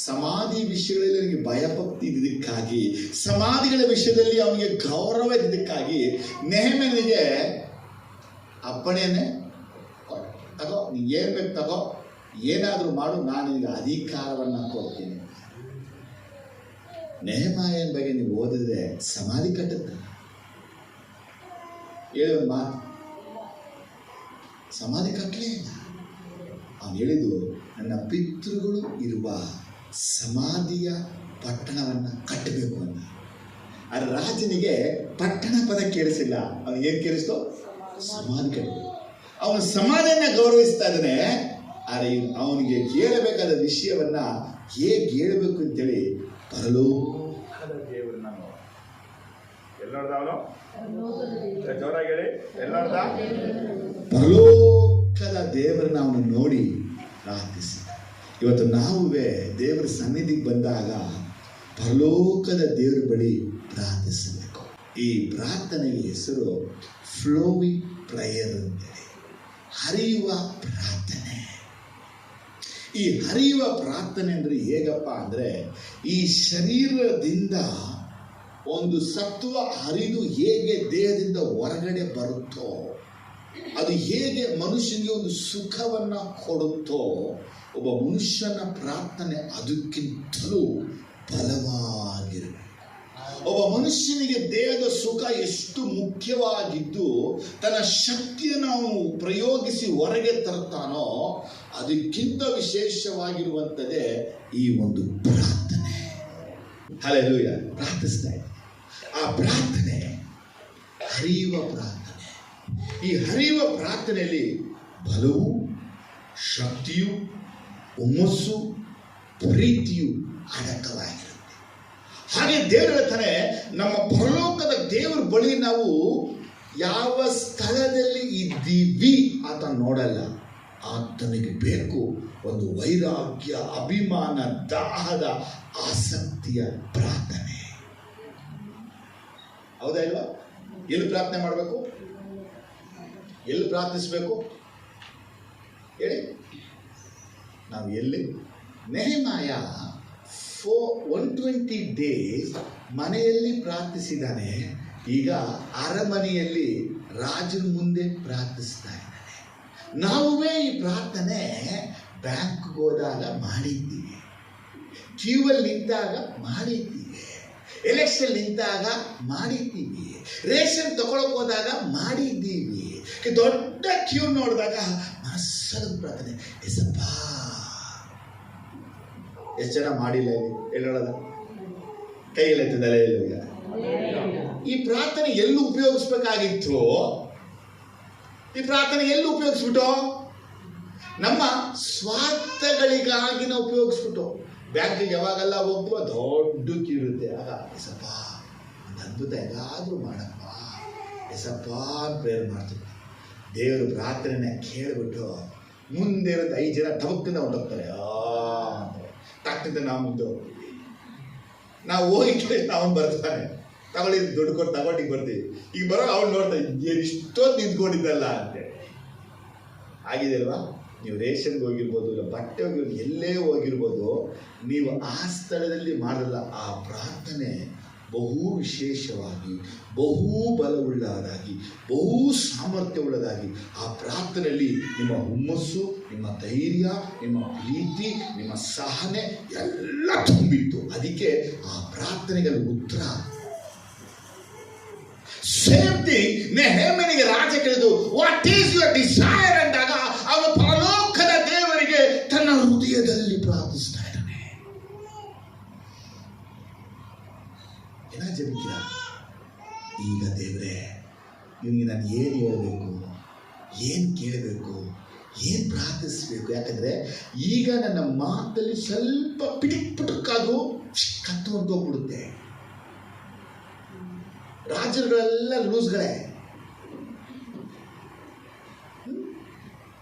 ಸಮಾಧಿ ವಿಷಯಗಳಲ್ಲಿ ಅವನಿಗೆ ಭಯಭಕ್ತಿ ಇದ್ದಕ್ಕಾಗಿ, ಸಮಾಧಿಗಳ ವಿಷಯದಲ್ಲಿ ಅವನಿಗೆ ಗೌರವ ಇದ್ದಕ್ಕಾಗಿ ನೆಹೆಮೀಯನಿಗೆ ಅಪ್ಪಣೆಯನ್ನೇ ತಗೋ, ನೀ ಏನ್ ಬೇಕು ತಗೋ, ಏನಾದರೂ ಮಾಡು, ನಾನು ನಿನಗೆ ಅಧಿಕಾರವನ್ನು ಕೊಡ್ತೀನಿ. ನೆಹೆಮಾಯನ ಬಗ್ಗೆ ನೀವು ಓದಿದ್ರೆ ಸಮಾಧಿ ಕಟ್ಟುತ್ತೆ. ಹೇಳಿ ಒಂದು ಮಾತು, ಸಮಾಧಿ ಕಟ್ಟಲೇ ಇಲ್ಲ. ಅವನು ಹೇಳಿದ್ದು, ನನ್ನ ಪಿತೃಗಳು ಇರುವ ಸಮಾಧಿಯ ಪಟ್ಟಣವನ್ನು ಕಟ್ಟಬೇಕು ಅಂತ. ಆ ರಾಜನಿಗೆ ಪಟ್ಟಣ ಪದ ಕೇಳಿಸಿಲ್ಲ, ಅವನಿಗೆ ಏನು ಕೇಳಿಸ್ತೋ? ಸಮಾಧಿ ಕಟ್ಟಬೇಕು. ಅವನು ಸಮಾಧಿಯನ್ನ ಗೌರವಿಸ್ತಾ ಇದ್ದಾನೆ. ಆದರೆ ಅವನಿಗೆ ಕೇಳಬೇಕಾದ ವಿಷಯವನ್ನ ಹೇಗೆ ಹೇಳಬೇಕು ಅಂತೇಳಿ ಪರಲೋಕದ ದೇವರನ್ನ ಪರಲೋಕದ ದೇವರನ್ನ ಅವನು ನೋಡಿ ಪ್ರಾರ್ಥಿಸಿ. ಇವತ್ತು ನಾವುವೇ ದೇವರ ಸನ್ನಿಧಿಗೆ ಬಂದಾಗ ಪರಲೋಕದ ದೇವರ ಬಳಿ ಪ್ರಾರ್ಥಿಸಬೇಕು. ಈ ಪ್ರಾರ್ಥನೆಗೆ ಹೆಸರು ಫ್ಲೋವಿಂಗ್ ಪ್ರೇಯರ್ ಅಂತೇಳಿ, ಹರಿಯುವ ಪ್ರಾರ್ಥನೆ. ಈ ಹರಿಯುವ ಪ್ರಾರ್ಥನೆ ಅಂದರೆ ಹೇಗಪ್ಪ ಅಂದರೆ, ಈ ಶರೀರದಿಂದ ಒಂದು ಸತ್ವ ಹರಿದು ಹೇಗೆ ದೇಹದಿಂದ ಹೊರಗಡೆ ಬರುತ್ತೋ, ಅದು ಹೇಗೆ ಮನುಷ್ಯನಿಗೆ ಒಂದು ಸುಖವನ್ನು ಕೊಡುತ್ತೋ, ಒಬ್ಬ ಮನುಷ್ಯನ ಪ್ರಾರ್ಥನೆ ಅದಕ್ಕಿಂತಲೂ ಬಲವಾಗಿರಬೇಕು. ಒಬ್ಬ ಮನುಷ್ಯನಿಗೆ ದೇಹದ ಸುಖ ಎಷ್ಟು ಮುಖ್ಯವಾಗಿದ್ದು ತನ್ನ ಶಕ್ತಿಯನ್ನು ಅವನು ಪ್ರಯೋಗಿಸಿ ಹೊರಗೆ ತರ್ತಾನೋ, ಅದಕ್ಕಿಂತ ವಿಶೇಷವಾಗಿರುವಂಥದ್ದೇ ಈ ಒಂದು ಪ್ರಾರ್ಥನೆ. ಹಲ್ಲೆಲೂಯಾ. ಪ್ರಾರ್ಥಿಸ್ತಾ ಇದೆ. ಆ ಪ್ರಾರ್ಥನೆ ಹರಿಯುವ ಪ್ರಾರ್ಥನೆ. ಈ ಹರಿಯುವ ಪ್ರಾರ್ಥನೆಯಲ್ಲಿ ಬಲವು, ಶಕ್ತಿಯು, ಹುಮ್ಮಸ್ಸು, ಪ್ರೀತಿಯು ಅಡಕವಾಗಿರುತ್ತೆ. ಹಾಗೆ ದೇವರು ಹೇಳ್ತಾನೆ, ನಮ್ಮ ಪರಲೋಕದ ದೇವರ ಬಳಿ ನಾವು ಯಾವ ಸ್ಥಳದಲ್ಲಿ ಇದ್ದೀವಿ ಆತ ನೋಡಲ್ಲ. ಆತನಿಗೆ ಬೇಕು ಒಂದು ವೈರಾಗ್ಯ, ಅಭಿಮಾನ, ದಾಹದ, ಆಸಕ್ತಿಯ ಪ್ರಾರ್ಥನೆ. ಹೌದಾ ಇಲ್ವಾ? ಎಲ್ಲಿ ಪ್ರಾರ್ಥನೆ ಮಾಡಬೇಕು? ಎಲ್ಲಿ ಪ್ರಾರ್ಥಿಸಬೇಕು ಹೇಳಿ? ನಾವು ಎಲ್ಲಿ? ನೆಹೆಮಾಯ 120 ಡೇಸ್ ಮನೆಯಲ್ಲಿ ಪ್ರಾರ್ಥಿಸಿದ್ದಾನೆ. ಈಗ ಅರಮನೆಯಲ್ಲಿ ರಾಜನ ಮುಂದೆ ಪ್ರಾರ್ಥಿಸ್ತಾ ಇದ್ದಾನೆ. ನಾವೇ ಈ ಪ್ರಾರ್ಥನೆ ಬ್ಯಾಂಕ್ಗೆ ಹೋದಾಗ ಮಾಡಿದ್ದೀವಿ, ಕ್ಯೂವಲ್ಲಿ ನಿಂತಾಗ ಮಾಡಿದ್ದೀವಿ, ಎಲೆಕ್ಷನ್ ನಿಂತಾಗ ಮಾಡಿದ್ದೀವಿ, ರೇಷನ್ ತಗೊಳಕ್ ಹೋದಾಗ ಮಾಡಿದ್ದೀವಿ, ದೊಡ್ಡ ಕ್ಯೂ ನೋಡಿದಾಗ ಮನಸ್ಸಲ್ಲಿ ಪ್ರಾರ್ಥನೆ. ಎಸಪ್ಪ, ಎಷ್ಟು ಜನ ಮಾಡಿಲ್ಲ ಹೇಳೋದ? ಕೈಯಲ್ಲಿ ಎತ್ತಿದಲ್ಲ ಇಲ್ಲ. ಈ ಪ್ರಾರ್ಥನೆ ಎಲ್ಲಿ ಉಪಯೋಗಿಸ್ಬೇಕಾಗಿತ್ತು? ಈ ಪ್ರಾರ್ಥನೆ ಎಲ್ಲಿ ಉಪಯೋಗಿಸ್ಬಿಟ್ಟು? ನಮ್ಮ ಸ್ವಾರ್ಥಗಳಿಗಾಗಿ ನಾವು ಉಪಯೋಗಿಸ್ಬಿಟ್ಟು. ಬ್ಯಾಂಕಿಗೆ ಯಾವಾಗೆಲ್ಲ ಹೋಗ್ತೀವೋ ದೊಡ್ಡ ಕ್ಯೂ ಇರುತ್ತೆ. ಆಗ ಎಸಪ್ಪ ಒಂದು ಅದ್ಭುತ ಹೇಗಾದ್ರೂ ಮಾಡಪ್ಪ ಎಸಪ್ಪ ಅಂತ ಪ್ರೇಯರ್ ಮಾಡ್ತೀವಿ. ದೇವರು ಪ್ರಾರ್ಥನೆನ ಕೇಳಿಬಿಟ್ಟು ಮುಂದೆ ಇರುತ್ತೆ 5 ಜನ ತಮಕ್ಕಿಂದ ಹೊಂಟೋಗ್ತಾರೆ. ತಾಕ್ತಿದ್ದ ನಾವು ಮುಂದೆ ಹೋಗ್ತೀವಿ. ನಾವು ಹೋಗಿದ್ರೆ ನಾವು ಬರ್ತಾನೆ, ತಗೊಳ್ಳಿ ದುಡ್ಡು ಕೊಟ್ಟು ತಗೊಂಡಿಗೆ ಬರ್ತೀವಿ. ಈಗ ಬರೋ ಅವ್ನು ನೋಡ್ತಾ ಇಷ್ಟೊತ್ತು ನಿಂತ್ಕೊಂಡಿದ್ದಲ್ಲ ಅಂತೇಳಿ. ಆಗಿದೆ ಅಲ್ವಾ? ನೀವು ರೇಷನ್ಗೆ ಹೋಗಿರ್ಬೋದು, ಇಲ್ಲ ಬಟ್ಟೆ ಹೋಗಿರ್ಬೋದು, ಎಲ್ಲೇ ಹೋಗಿರ್ಬೋದು, ನೀವು ಆ ಸ್ಥಳದಲ್ಲಿ ಮಾಡಲ್ಲ. ಆ ಪ್ರಾರ್ಥನೆ ಬಹು ವಿಶೇಷವಾಗಿ, ಬಹು ಬಲವುಳ್ಳದಾಗಿ, ಬಹು ಸಾಮರ್ಥ್ಯವುಳ್ಳದಾಗಿ ಆ ಪ್ರಾರ್ಥನೆಯಲ್ಲಿ ನಿಮ್ಮ ಹುಮ್ಮಸ್ಸು, ನಿಮ್ಮ ಧೈರ್ಯ, ನಿಮ್ಮ ಪ್ರೀತಿ, ನಿಮ್ಮ ಸಹನೆ ಎಲ್ಲ ತುಂಬಿತ್ತು. ಅದಕ್ಕೆ ಆ ಪ್ರಾರ್ಥನೆಗೆ ಉತ್ತರ. ಸೇಮ್ ಥಿಂಗ್ ನೆಹೆಮೀಯನಿಗೆ ರಾಜ ಕೇಳಿದ್ದು, ವಾಟ್ ಈಸ್ ಯುವರ್ ಡಿಸೈರ್ ಅಂದಾಗ ಅವನು ಪರಲೋಕದ ದೇವರಿಗೆ ತನ್ನ ಹೃದಯದಲ್ಲಿ ಪ್ರಾರ್ಥಿಸ್ತಾ ಇದ್ದಾನೆ. ಏನ ಜಪಿಸಿದ? ಈಗ ದೇವರೇ, ನಿಮಗೆ ನಾನು ಏನು ಹೇಳಬೇಕು, ಏನು ಕೇಳಬೇಕು, ಏನು ಪ್ರಾರ್ಥಿಸಬೇಕು? ಯಾಕಂದ್ರೆ ಈಗ ನನ್ನ ಮಾತಲ್ಲಿ ಸ್ವಲ್ಪ ಪಿಟುಕ್ಕಾಗೂ ಕತ್ತು ಹೊಂಟೋಗ್ಬಿಡುತ್ತೆ. ರಾಜರುಗಳೆಲ್ಲ ಲೂಸ್ಗಳೇ.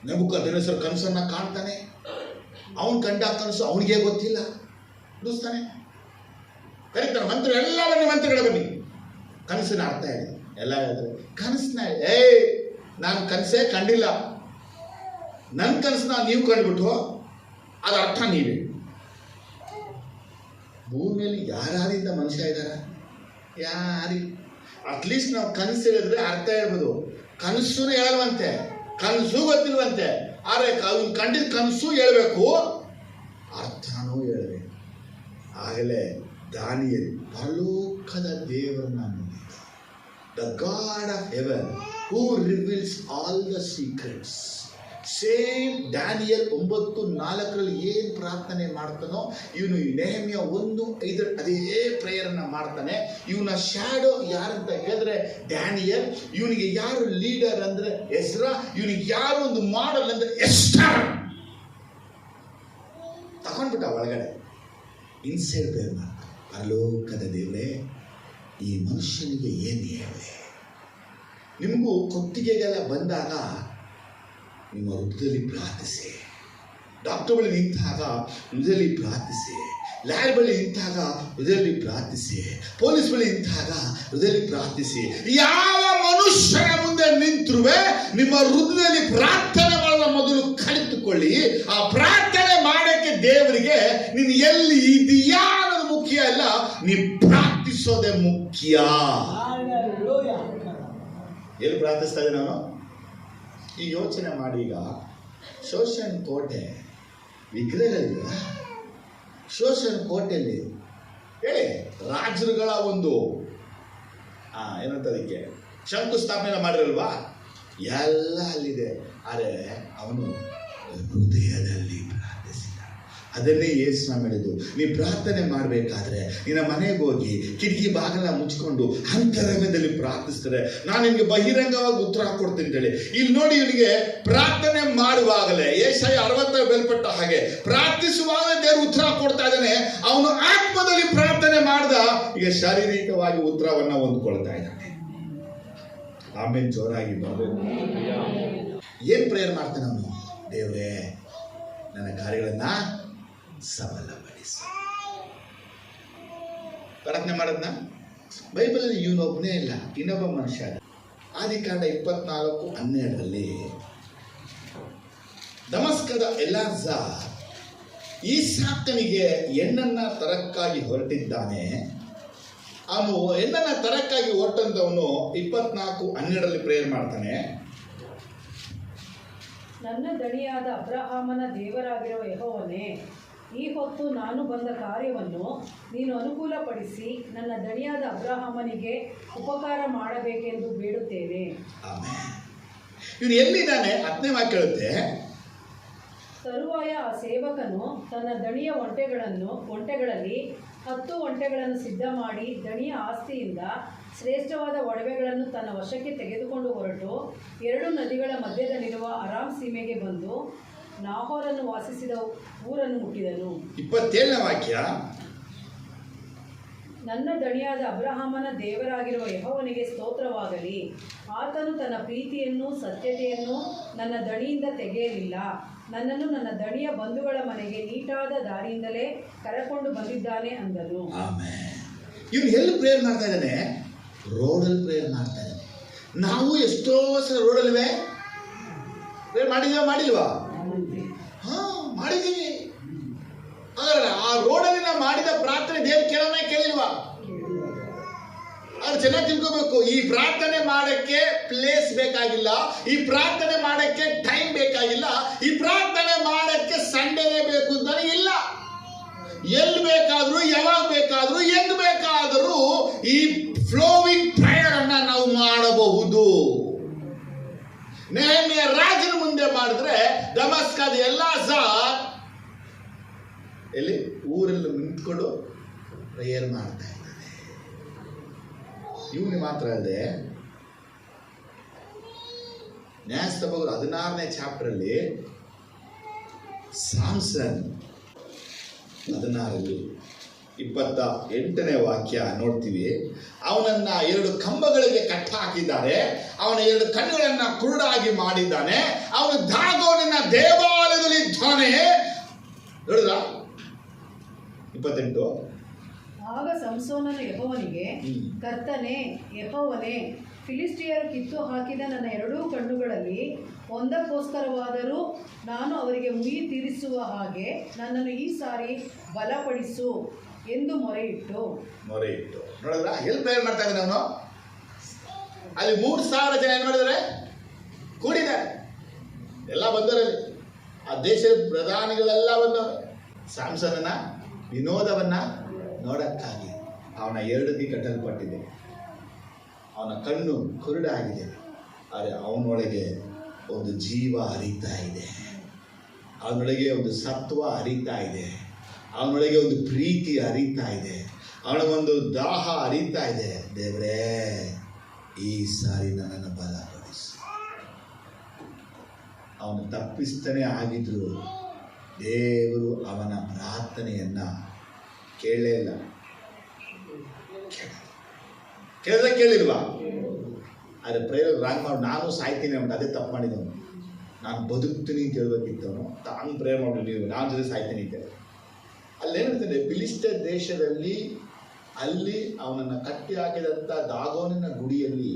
ನೆಬೂಕದ್ನೆಚ್ಚರ್ ಕನಸನ್ನ ಕಾಣ್ತಾನೆ. ಅವನು ಕಂಡ ಕನಸು ಅವನಿಗೆ ಗೊತ್ತಿಲ್ಲ, ಲೂಸ್ತಾನೆ. ಕರೀತಾನೆ ಮಂತ್ರಿ, ಎಲ್ಲ ಬನ್ನಿ ಮಂತ್ರಿಗಳ ಬನ್ನಿ, ಕನಸಿನ ಅರ್ಥ ಹೇಳಿ. ಎಲ್ಲ ಹೇಳಿದ್ರೆ ಕನಸನ್ನ ನಾನು ಕನಸೇ ಕಂಡಿಲ್ಲ, ನನ್ನ ಕನಸನ್ನ ನೀವು ಕಂಡುಬಿಟ್ಟು ಅದ ಅರ್ಥ ನೀವೇ. ಭೂಮಿಯಲ್ಲಿ ಯಾರಿಂದ ಮನುಷ್ಯ ಇದ್ದಾರ? ಯಾರಿ? ಅಟ್ಲೀಸ್ಟ್ ನಾವು ಕನಸು ಹೇಳಿದ್ರೆ ಅರ್ಥ ಹೇಳ್ಬೋದು. ಕನಸು ಹೇಳಲ್ವಂತೆ, ಕನಸು ಗೊತ್ತಿಲ್ವಂತೆ. ಆದ್ರೆ ಅವ್ನು ಕಂಡಿದ್ದ ಕನಸು ಹೇಳ್ಬೇಕು, ಅರ್ಥನೂ ಹೇಳ್ಬೇಕು. ಆಗಲೇ ದಾನಿಯೇಲ್ ಪರಲೋಕದ ದೇವರನ್ನ ನೋಡಿದ. The God of Heaven who reveals all the secrets. Same Daniel 9:4 ಏನು ಪ್ರಾರ್ಥನೆ ಮಾಡ್ತಾನೋ ಇವನು ನೆಹೆಮ್ಯ 1:5 ಅದೇ ಪ್ರೇಯರ್ನ ಮಾಡ್ತಾನೆ. ಇವನ ಶ್ಯಾಡೋ ಯಾರಂತ ಹೇಳಿದ್ರೆ ಡ್ಯಾನಿಯಲ್. ಇವನಿಗೆ ಯಾರು ಲೀಡರ್ ಅಂದ್ರೆ ಎಸ್ರಾ. ಇವನಿಗೆ ಯಾರು ಒಂದು ಮಾಡಲ್ ಅಂದ್ರೆ ಎಸ್ಟರ್. ತಗೊಂಡ್ಬಿಟ್ಟ ಒಳಗಡೆ ಇನ್ಸೈಡ್ ಪ್ರೇಯರ್ ಮಾಡ್ತಾನೆ. ಪರಲೋಕದ ದೇವರೇ, ಈ ಮನುಷ್ಯನಿಗೆ ಏನು ಹೇಳಿ? ನಿಮಗೂ ಕೊಟ್ಟಿಗೆಗೆಲ್ಲ ಬಂದಾಗ ನಿಮ್ಮ ಹೃದಯದಲ್ಲಿ ಪ್ರಾರ್ಥಿಸಿ. ಡಾಕ್ಟರ್ ಬಳಿ ನಿಂತಾಗ ಹೃದಯದಲ್ಲಿ ಪ್ರಾರ್ಥಿಸಿ. ಲ್ಯಾಬ್ ಬಳಿ ನಿಂತಾಗ ಹೃದಯದಲ್ಲಿ ಪ್ರಾರ್ಥಿಸಿ. ಪೊಲೀಸ್ ಬಳಿ ನಿಂತಾಗ ಹೃದಯದಲ್ಲಿ ಪ್ರಾರ್ಥಿಸಿ. ಯಾವ ಮನುಷ್ಯನ ಮುಂದೆ ನಿಂತರುವೆ ನಿಮ್ಮ ಹೃದಯದಲ್ಲಿ ಪ್ರಾರ್ಥನೆ ಮಾಡುವ ಮೊದಲು ಕಲಿತುಕೊಳ್ಳಿ. ಆ ಪ್ರಾರ್ಥನೆ ಮಾಡಕ್ಕೆ ದೇವರಿಗೆ ನೀನು ಎಲ್ಲಿ ಇದೆಯಾ ಅನ್ನೋದು ಮುಖ್ಯ ಅಲ್ಲ, ನೀನು ಪ್ರಾರ್ಥಿಸೋದೇ ಮುಖ್ಯ. ಎಲ್ಲಿ ಪ್ರಾರ್ಥಿಸ್ತಾ ಇದ್ದೆ ನಾನು? ಈ ಯೋಚನೆ ಮಾಡಿ. ಈಗ ಶೋಷನ್ ಕೋಟೆ ವಿಗ್ರಹಗಳಿಲ್ಲ. ಶೋಷನ್ ಕೋಟೆಯಲ್ಲಿ ಹೇಳಿ ರಾಜರುಗಳ ಒಂದು ಏನಂತ ಅದಕ್ಕೆ ಶಂಕುಸ್ಥಾಪನೆ ಮಾಡಿರಲ್ವಾ? ಎಲ್ಲ ಅಲ್ಲಿದೆ. ಆದರೆ ಅವನು ಹೃದಯದಲ್ಲಿ ಪ್ರಾರ್ಥಿಸಿದ. ಅದನ್ನೇ ಯೇಸು ಹೇಳಿದ್ದು, ನೀ ಪ್ರಾರ್ಥನೆ ಮಾಡಬೇಕಾದ್ರೆ ನಿನ್ನ ಮನೆಗೆ ಹೋಗಿ ಕಿಟಕಿ ಬಾಗಿಲ ಮುಚ್ಕೊಂಡು ಅಂತರಂಗದಲ್ಲಿ ಪ್ರಾರ್ಥಿಸ್ತಾರೆ, ನಾನು ನಿನಗೆ ಬಹಿರಂಗವಾಗಿ ಉತ್ತರ ಕೊಡ್ತೀನಿ ಅಂತೇಳಿ. ಇಲ್ಲಿ ನೋಡಿ, ಇವನಿಗೆ ಪ್ರಾರ್ಥನೆ ಮಾಡುವಾಗಲೇ ಯೆಶಾಯ 60 ಬೆಲ್ಪಟ್ಟ ಹಾಗೆ ಪ್ರಾರ್ಥಿಸುವಾಗ ದೇವರು ಉತ್ತರ ಕೊಡ್ತಾ ಇದ್ದಾನೆ. ಅವನು ಆತ್ಮದಲ್ಲಿ ಪ್ರಾರ್ಥನೆ ಮಾಡ್ದ, ಈಗ ಶಾರೀರಿಕವಾಗಿ ಉತ್ತರವನ್ನ ಹೊಂದ್ಕೊಳ್ತಾ ಇದ್ದಾನೆ. ಆಮೇಲೆ ಜೋರಾಗಿ ಬರಬೇಕು. ಏನ್ ಪ್ರೇಯರ್ ಮಾಡ್ತಾನೆ ಅವನು? ದೇವರೇ, ನನ್ನ ಕಾರ್ಯಗಳನ್ನ ಸಫಲಪಡಿಸು. ಪ್ರಾರ್ಥನೆ ಮಾಡೋದನ್ನ ಬೈಬಲಲ್ಲಿ ಇವನೊಬ್ಬನೇ ಇಲ್ಲ, ಇನ್ನೊಬ್ಬ ಮನುಷ್ಯ. ಆದಿಕಾಂಡ 24:12 ದಮಸ್ಕದ ಎಲಾಜಾರ್ ಈಸಾಕನಿಗೆ ಹೆಣ್ಣನ್ನ ತರಕ್ಕಾಗಿ ಹೊರಟಿದ್ದಾನೆ. ಅವನು ಹೆಣ್ಣನ್ನ ತರಕ್ಕಾಗಿ ಹೊರಟಂತವನು 24:12 ಪ್ರೇಯರ್ ಮಾಡ್ತಾನೆ. ನನ್ನ ದಣಿಯಾದ ಅಬ್ರಹಾಮನ ದೇವರಾಗಿರುವ ಯೆಹೋವನೇ, ಈ ಹೊತ್ತು ನಾನು ಬಂದ ಕಾರ್ಯವನ್ನು ನೀನು ಅನುಕೂಲಪಡಿಸಿ ನನ್ನ ದಣಿಯಾದ ಅಬ್ರಹಾಮನಿಗೆ ಉಪಕಾರ ಮಾಡಬೇಕೆಂದು ಬೇಡುತ್ತೇನೆ. ಆಮೇಲೆ ಇವನು ಎಲ್ಲಿದ್ದಾನೆ? 10ನೇ ವಾಕ್ಯ ಹೇಳುತ್ತೆ, ತರುವಾಯ ಆ ಸೇವಕನು ತನ್ನ ದಣಿಯ ಒಂಟೆಗಳಲ್ಲಿ 10 ಒಂಟೆಗಳನ್ನು ಸಿದ್ಧ ಮಾಡಿ ದಣಿಯ ಆಸ್ತಿಯಿಂದ ಶ್ರೇಷ್ಠವಾದ ಒಡವೆಗಳನ್ನು ತನ್ನ ವಶಕ್ಕೆ ತೆಗೆದುಕೊಂಡು ಹೊರಟು 2 ನದಿಗಳ ಮಧ್ಯದಲ್ಲಿರುವ ಅರಾಮ್ ಸೀಮೆಗೆ ಬಂದು ನಾಹೋರನ್ನು ವಾಸಿಸಿದ ಊರನ್ನು ಮುಟ್ಟಿದನು. 27ನೇ ವಾಕ್ಯ, ನನ್ನ ದಣಿಯಾದ ಅಬ್ರಹಾಮನ ದೇವರಾಗಿರುವ ಯೆಹೋವನಿಗೆ ಸ್ತೋತ್ರವಾಗಲಿ. ಆತನು ತನ್ನ ಪ್ರೀತಿಯನ್ನು ಸತ್ಯತೆಯನ್ನು ನನ್ನ ದಣಿಯಿಂದ ತೆಗೆಯಲಿಲ್ಲ. ನನ್ನನ್ನು ನನ್ನ ದಣಿಯ ಬಂಧುಗಳ ಮನೆಗೆ ನೀಟಾದ ದಾರಿಯಿಂದಲೇ ಕರೆಕೊಂಡು ಬಂದಿದ್ದಾನೆ ಅಂದನು. ಆಮೇಲೆ ಇವನು ಎಲ್ಲಿ ಪ್ರೇಯರ್ ಮಾಡ್ತಾ ಇದ್ದಾನೆ? ರೋಡಲ್ಲಿ ಪ್ರೇಯರ್ ಮಾಡ್ತಾ ಇದ್ದಾನೆ. ನಾವು ಎಷ್ಟೋ ಸಲ ರೋಡಲ್ವೇ ಪ್ರೇಯರ್ ಮಾಡಿಲ್ವಾ? ಹಾ, ಮಾಡಿದ್ದೀವಿ. ಹಾಗಾದ್ರೆ ಆ ರೋಡಲ್ಲಿ ನಾವು ಮಾಡಿದ ಪ್ರಾರ್ಥನೆ ದೇವ್ರು ಕೇಳಿಲ್ವಾ? ಅದು ಚೆನ್ನಾಗಿ ತಿಳ್ಕೋಬೇಕು. ಈ ಪ್ರಾರ್ಥನೆ ಮಾಡಕ್ಕೆ ಪ್ಲೇಸ್ ಬೇಕಾಗಿಲ್ಲ, ಈ ಪ್ರಾರ್ಥನೆ ಮಾಡಕ್ಕೆ ಟೈಮ್ ಬೇಕಾಗಿಲ್ಲ, ಈ ಪ್ರಾರ್ಥನೆ ಮಾಡಕ್ಕೆ ಸಂಡೇನೇ ಬೇಕು ಅಂತಾನೆ ಇಲ್ಲ. ಎಲ್ಲಿ ಬೇಕಾದ್ರೂ, ಯಾವಾಗ ಬೇಕಾದ್ರೂ, ಹೆಂಗ್ ಬೇಕಾದರೂ ಈ ಫ್ಲೋವಿಂಗ್ ಪ್ರೇಯರ್ ಅನ್ನ ನಾವು ಮಾಡಬಹುದು. ನೆಹೆಮ್ಯ ರಾಜನ ಮುಂದೆ ಮಾಡಿದ್ರೆ ದಮಸ್ಕದ ಎಲಾಜಾರ್ ಎಲ್ಲಿ ಊರಲ್ಲಿ ನಿಂತ್ಕೊಂಡು ಪ್ರೇಯರ್ ಮಾಡ್ತಾ ಇದ್ದಾನೆ. ಇವನು ಮಾತ್ರ ಅಲ್ಲದೆ ನ್ಯಾಯಸ್ತಭಗಳು 16ನೇ ಚಾಪ್ಟರ್ ಅಲ್ಲಿ ಸಾಮ್ಸನ್ 16:28ನೇ ವಾಕ್ಯ ನೋಡ್ತೀವಿ. ಅವನನ್ನ 2 ಕಂಬಗಳಿಗೆ ಕಟ್ಟಾಕಿದ್ದಾರೆ. ಅವನ 2 ಕಣ್ಣುಗಳನ್ನ ಕುರುಡಾಗಿ ಮಾಡಿದ್ದಾನೆ. ಅವನು ದಾಗೋನಿನ ದೇವಾಲಯದಲ್ಲಿ ಇದ್ದಾನೆ. ನೋಡಿದ್ರ 28. ಆಗ ಸಂಸೋನನು ಯೆಹೋವನಿಗೆ, ಕರ್ತನೇ ಯೆಹೋವನೇ, ಫಿಲಿಸ್ಟಿಯರು ಕಿತ್ತು ಹಾಕಿದ ನನ್ನ 2 ಕಣ್ಣುಗಳಲ್ಲಿ ಒಂದಕ್ಕೋಸ್ಕರವಾದರೂ ನಾನು ಅವರಿಗೆ ಮುಯಿ ತೀರಿಸುವ ಹಾಗೆ ನನ್ನನ್ನು ಈ ಸಾರಿ ಬಲಪಡಿಸು ಎಂದು ಮೊರೆಯಿಟ್ಟು ನೋಡಿದ್ರ ಎಲ್ಲಿ ಪ್ರೇಯರ್ ಮಾಡ್ತಾ ಇದ್ದಾನೆ ಅವನು? ಅಲ್ಲಿ 3,000 ಜನ ಏನ್ ಮಾಡಿದ್ದಾರೆ? ಕೂಡಿದ್ದಾರೆ. ಎಲ್ಲ ಬಂದವರಲ್ಲಿ ಆ ದೇಶದ ಪ್ರಧಾನಿಗಳೆಲ್ಲ ಬಂದವರು ಸಾಮ್ಸನನ ವಿನೋದವನ್ನ ನೋಡಕ್ಕಾಗಿ. ಅವನ 2 ಕಟ್ಟಲ್ಪಟ್ಟಿದೆ, ಅವನ ಕಣ್ಣು ಕುರುಡಾಗಿದೆ. ಆದರೆ ಅವನೊಳಗೆ ಒಂದು ಜೀವ ಹರಿತಾ ಇದೆ, ಅವನೊಳಗೆ ಒಂದು ಸತ್ವ ಹರಿತಾ ಇದೆ, ಅವನೊಳಗೆ ಒಂದು ಪ್ರೀತಿ ಹರಿತಾ ಇದೆ, ಅವನಿಗೊಂದು ದಾಹ ಹರಿತಾ ಇದೆ. ದೇವರೇ, ಈ ಸಾರಿ ನನ್ನನ್ನು ಬಲಪಡಿಸು. ಅವನು ತಪ್ಪಿಸ್ತಾನೆ ಆಗಿದ್ರು ದೇವರು ಅವನ ಪ್ರಾರ್ಥನೆಯನ್ನ ಕೇಳಲೇ ಇಲ್ಲ. ಕೇಳಿಲ್ವಾ? ಆದರೆ ಪ್ರೇಯರ್ ರಾಂಗ್ ಮಾಡಿ ನಾನು ಸಾಯ್ತೀನಿ ಅಂತ ಅದೇ ತಪ್ಪು ಮಾಡಿದವನು. ನಾನು ಬದುಕ್ತೀನಿ ಅಂತ ಹೇಳ್ಬೇಕಿತ್ತವನು. ತಾನು ಪ್ರೇಯರ್ ಮಾಡಿ ನೀವು ನಾನು ಜೊತೆ ಸಾಯ್ತೀನಿ ಅಂತ. ಅಲ್ಲೇನಿರ್ತದೆ, ಫಿಲಿಸ್ಟೀನ್ ದೇಶದಲ್ಲಿ ಅಲ್ಲಿ ಅವನನ್ನು ಕಟ್ಟಿ ಹಾಕಿದಂಥ ದಾಗೋನಿನ ಗುಡಿಯಲ್ಲಿ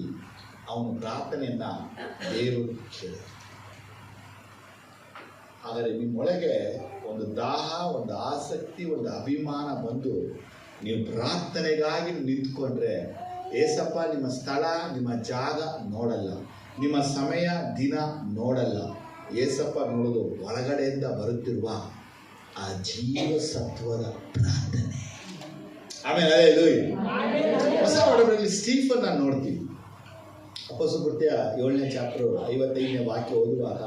ಅವನು ಪ್ರಾರ್ಥನೆಯನ್ನ ದೇವರು ಕೇಳಿದ. ಆದರೆ ನಿಮ್ಮೊಳಗೆ ಒಂದು ದಾಹ, ಒಂದು ಆಸಕ್ತಿ, ಒಂದು ಅಭಿಮಾನ ಬಂದು ನೀವು ಪ್ರಾರ್ಥನೆಗಾಗಿ ನಿಂತ್ಕೊಂಡ್ರೆ ಏಸಪ್ಪ ನಿಮ್ಮ ಸ್ಥಳ, ನಿಮ್ಮ ಜಾಗ ನೋಡಲ್ಲ, ನಿಮ್ಮ ಸಮಯ, ದಿನ ನೋಡಲ್ಲ. ಏಸಪ್ಪ ನೋಡೋದು ಒಳಗಡೆಯಿಂದ ಬರುತ್ತಿರುವ ಆ ಜೀವ ಸತ್ವದ ಪ್ರಾರ್ಥನೆ. ಆಮೇಲೆ ಹೊಸ ಒಡಂಬಡಿಕೆಯಲ್ಲಿ ಸ್ಟೀಫನ್ ನಾನು ನೋಡ್ತೀವಿ. ಅಪೊಸ್ತಲರ ಕೃತ್ಯ 7ನೇ ಚಾಪ್ಟರ್ 55ನೇ ವಾಕ್ಯ ಓದುವಾಗ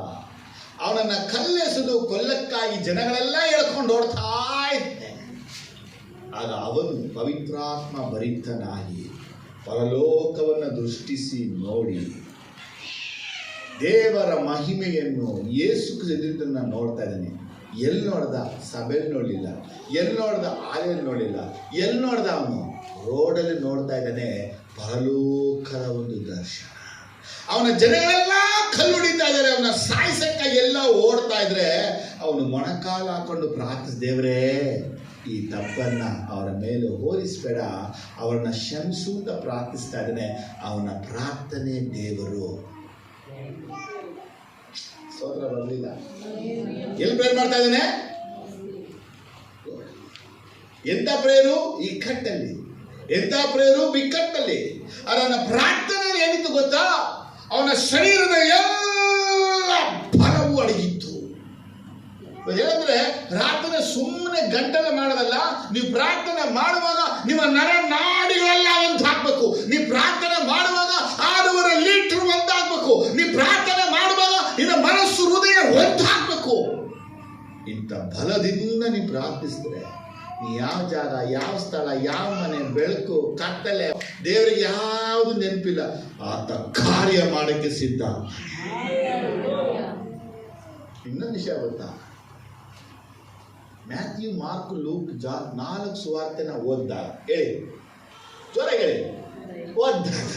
ಅವನನ್ನ ಕಲ್ಲೆಸೆದು ಕೊಲ್ಲಕ್ಕಾಗಿ ಜನಗಳೆಲ್ಲ ಎಳ್ಕೊಂಡು ಓಡ್ತಾ ಇದ್ದಾನೆ. ಆಗ ಅವನು ಪವಿತ್ರಾತ್ಮ ಭರಿತನಾಗಿ ಪರಲೋಕವನ್ನು ದೃಷ್ಟಿಸಿ ನೋಡಿ ದೇವರ ಮಹಿಮೆಯನ್ನು ಯೇಸು ಕ್ರಿಸ್ತನನ್ನ ನೋಡ್ತಾ ಇದ್ದಾನೆ. ಎಲ್ಲಿ ನೋಡ್ದ? ಸಭೆಯಲ್ಲಿ ನೋಡಲಿಲ್ಲ, ಎಲ್ಲಿ ನೋಡ್ದ? ಆಲೆಯಲ್ಲಿ ನೋಡಲಿಲ್ಲ, ಎಲ್ಲಿ ನೋಡ್ದ? ಅವನು ರೋಡಲ್ಲಿ ನೋಡ್ತಾ ಇದ್ದಾನೆ. ಪರಲೋಕದ ಒಂದು ದರ್ಶನ. ಅವನ ಜನಗಳೆಲ್ಲ ಕಲ್ಲುಡಿತಾ ಇದ್ದಾರೆ, ಅವನ ಸಾಯಿಸಕ್ಕಾಗಿ ಎಲ್ಲ ಓಡ್ತಾ ಇದ್ರೆ ಅವನು ಮೊಣಕಾಲು ಹಾಕೊಂಡು ಪ್ರಾರ್ಥಿಸಿ, ದೇವರೇ ಈ ತಪ್ಪನ್ನ ಅವರ ಮೇಲೆ ಹೋಲಿಸಬೇಡ, ಅವರನ್ನ ಕ್ಷಮಿಸು ಅಂತ ಪ್ರಾರ್ಥಿಸ್ತಾ ಇದ್ದಾನೆ. ಅವನ ಪ್ರಾರ್ಥನೆ ದೇವರು. ಸ್ತೋತ್ರ ಬರಲಿಲ್ಲ. ಎಲ್ಲಿ ಪ್ರೇಯರ್ ಮಾಡ್ತಾ ಇದ್ದಾನೆ? ಎಂತ ಪ್ರೇಯರು? ಈ ಕಟ್ಟಲ್ಲಿ. ಎಂತ ಪ್ರೇಯರು? ಬಿಕ್ಕಟ್ಟಲ್ಲಿ. ಅವನ ಪ್ರಾರ್ಥನೆ ಏನಿತ್ತು ಗೊತ್ತಾ? ಅವನ ಶರೀರದ ಎಲ್ಲ ಬಲವು ಅಡಗಿತ್ತು. ಏನಂದ್ರೆ ಪ್ರಾರ್ಥನೆ ಸುಮ್ಮನೆ ಗಂಟಲೆ ಮಾಡೋದಲ್ಲ. ನೀವು ಪ್ರಾರ್ಥನೆ ಮಾಡುವಾಗ ನಿಮ್ಮ ನರನಾಡಿಗಳೆಲ್ಲ ಒಂದು ಹಾಕ್ಬೇಕು. ನೀವು ಪ್ರಾರ್ಥನೆ ಮಾಡುವಾಗ 6.5 ಲೀಟರ್ ಒಂದಾಗಬೇಕು. ನೀವು ಪ್ರಾರ್ಥನೆ ಮಾಡುವಾಗ ನಿನ್ನ ಮನಸ್ಸು ಹೃದಯ ಒಂದು ಹಾಕ್ಬೇಕು. ಇಂಥ ಬಲದಿಂದ ನೀವು ಪ್ರಾರ್ಥಿಸಿದ್ರೆ ನೀ ಯಾವ ಜಾಗ, ಯಾವ ಸ್ಥಳ, ಯಾವ ಮನೆ, ಬೆಳಕು, ಕತ್ತಲೆ, ದೇವರಿಗೆ ಯಾವುದು ನೆನಪಿಲ್ಲ. ಆತ ಕಾರ್ಯ ಮಾಡಕ್ಕೆ ಸಿದ್ಧ. ಇನ್ನೊಂದು ವಿಷಯ ಗೊತ್ತಾ? ಮ್ಯಾಥ್ಯೂ, ಮಾರ್ಕ್, ಲೂಕ್, ಜಾನ್ 4 ಸುವಾರ್ತೆನ ಓದಿದಾಗ, ಹೇಳಿ ಜೋರಾಗಿ ಹೇಳಿ, ಓದಿದಾಗ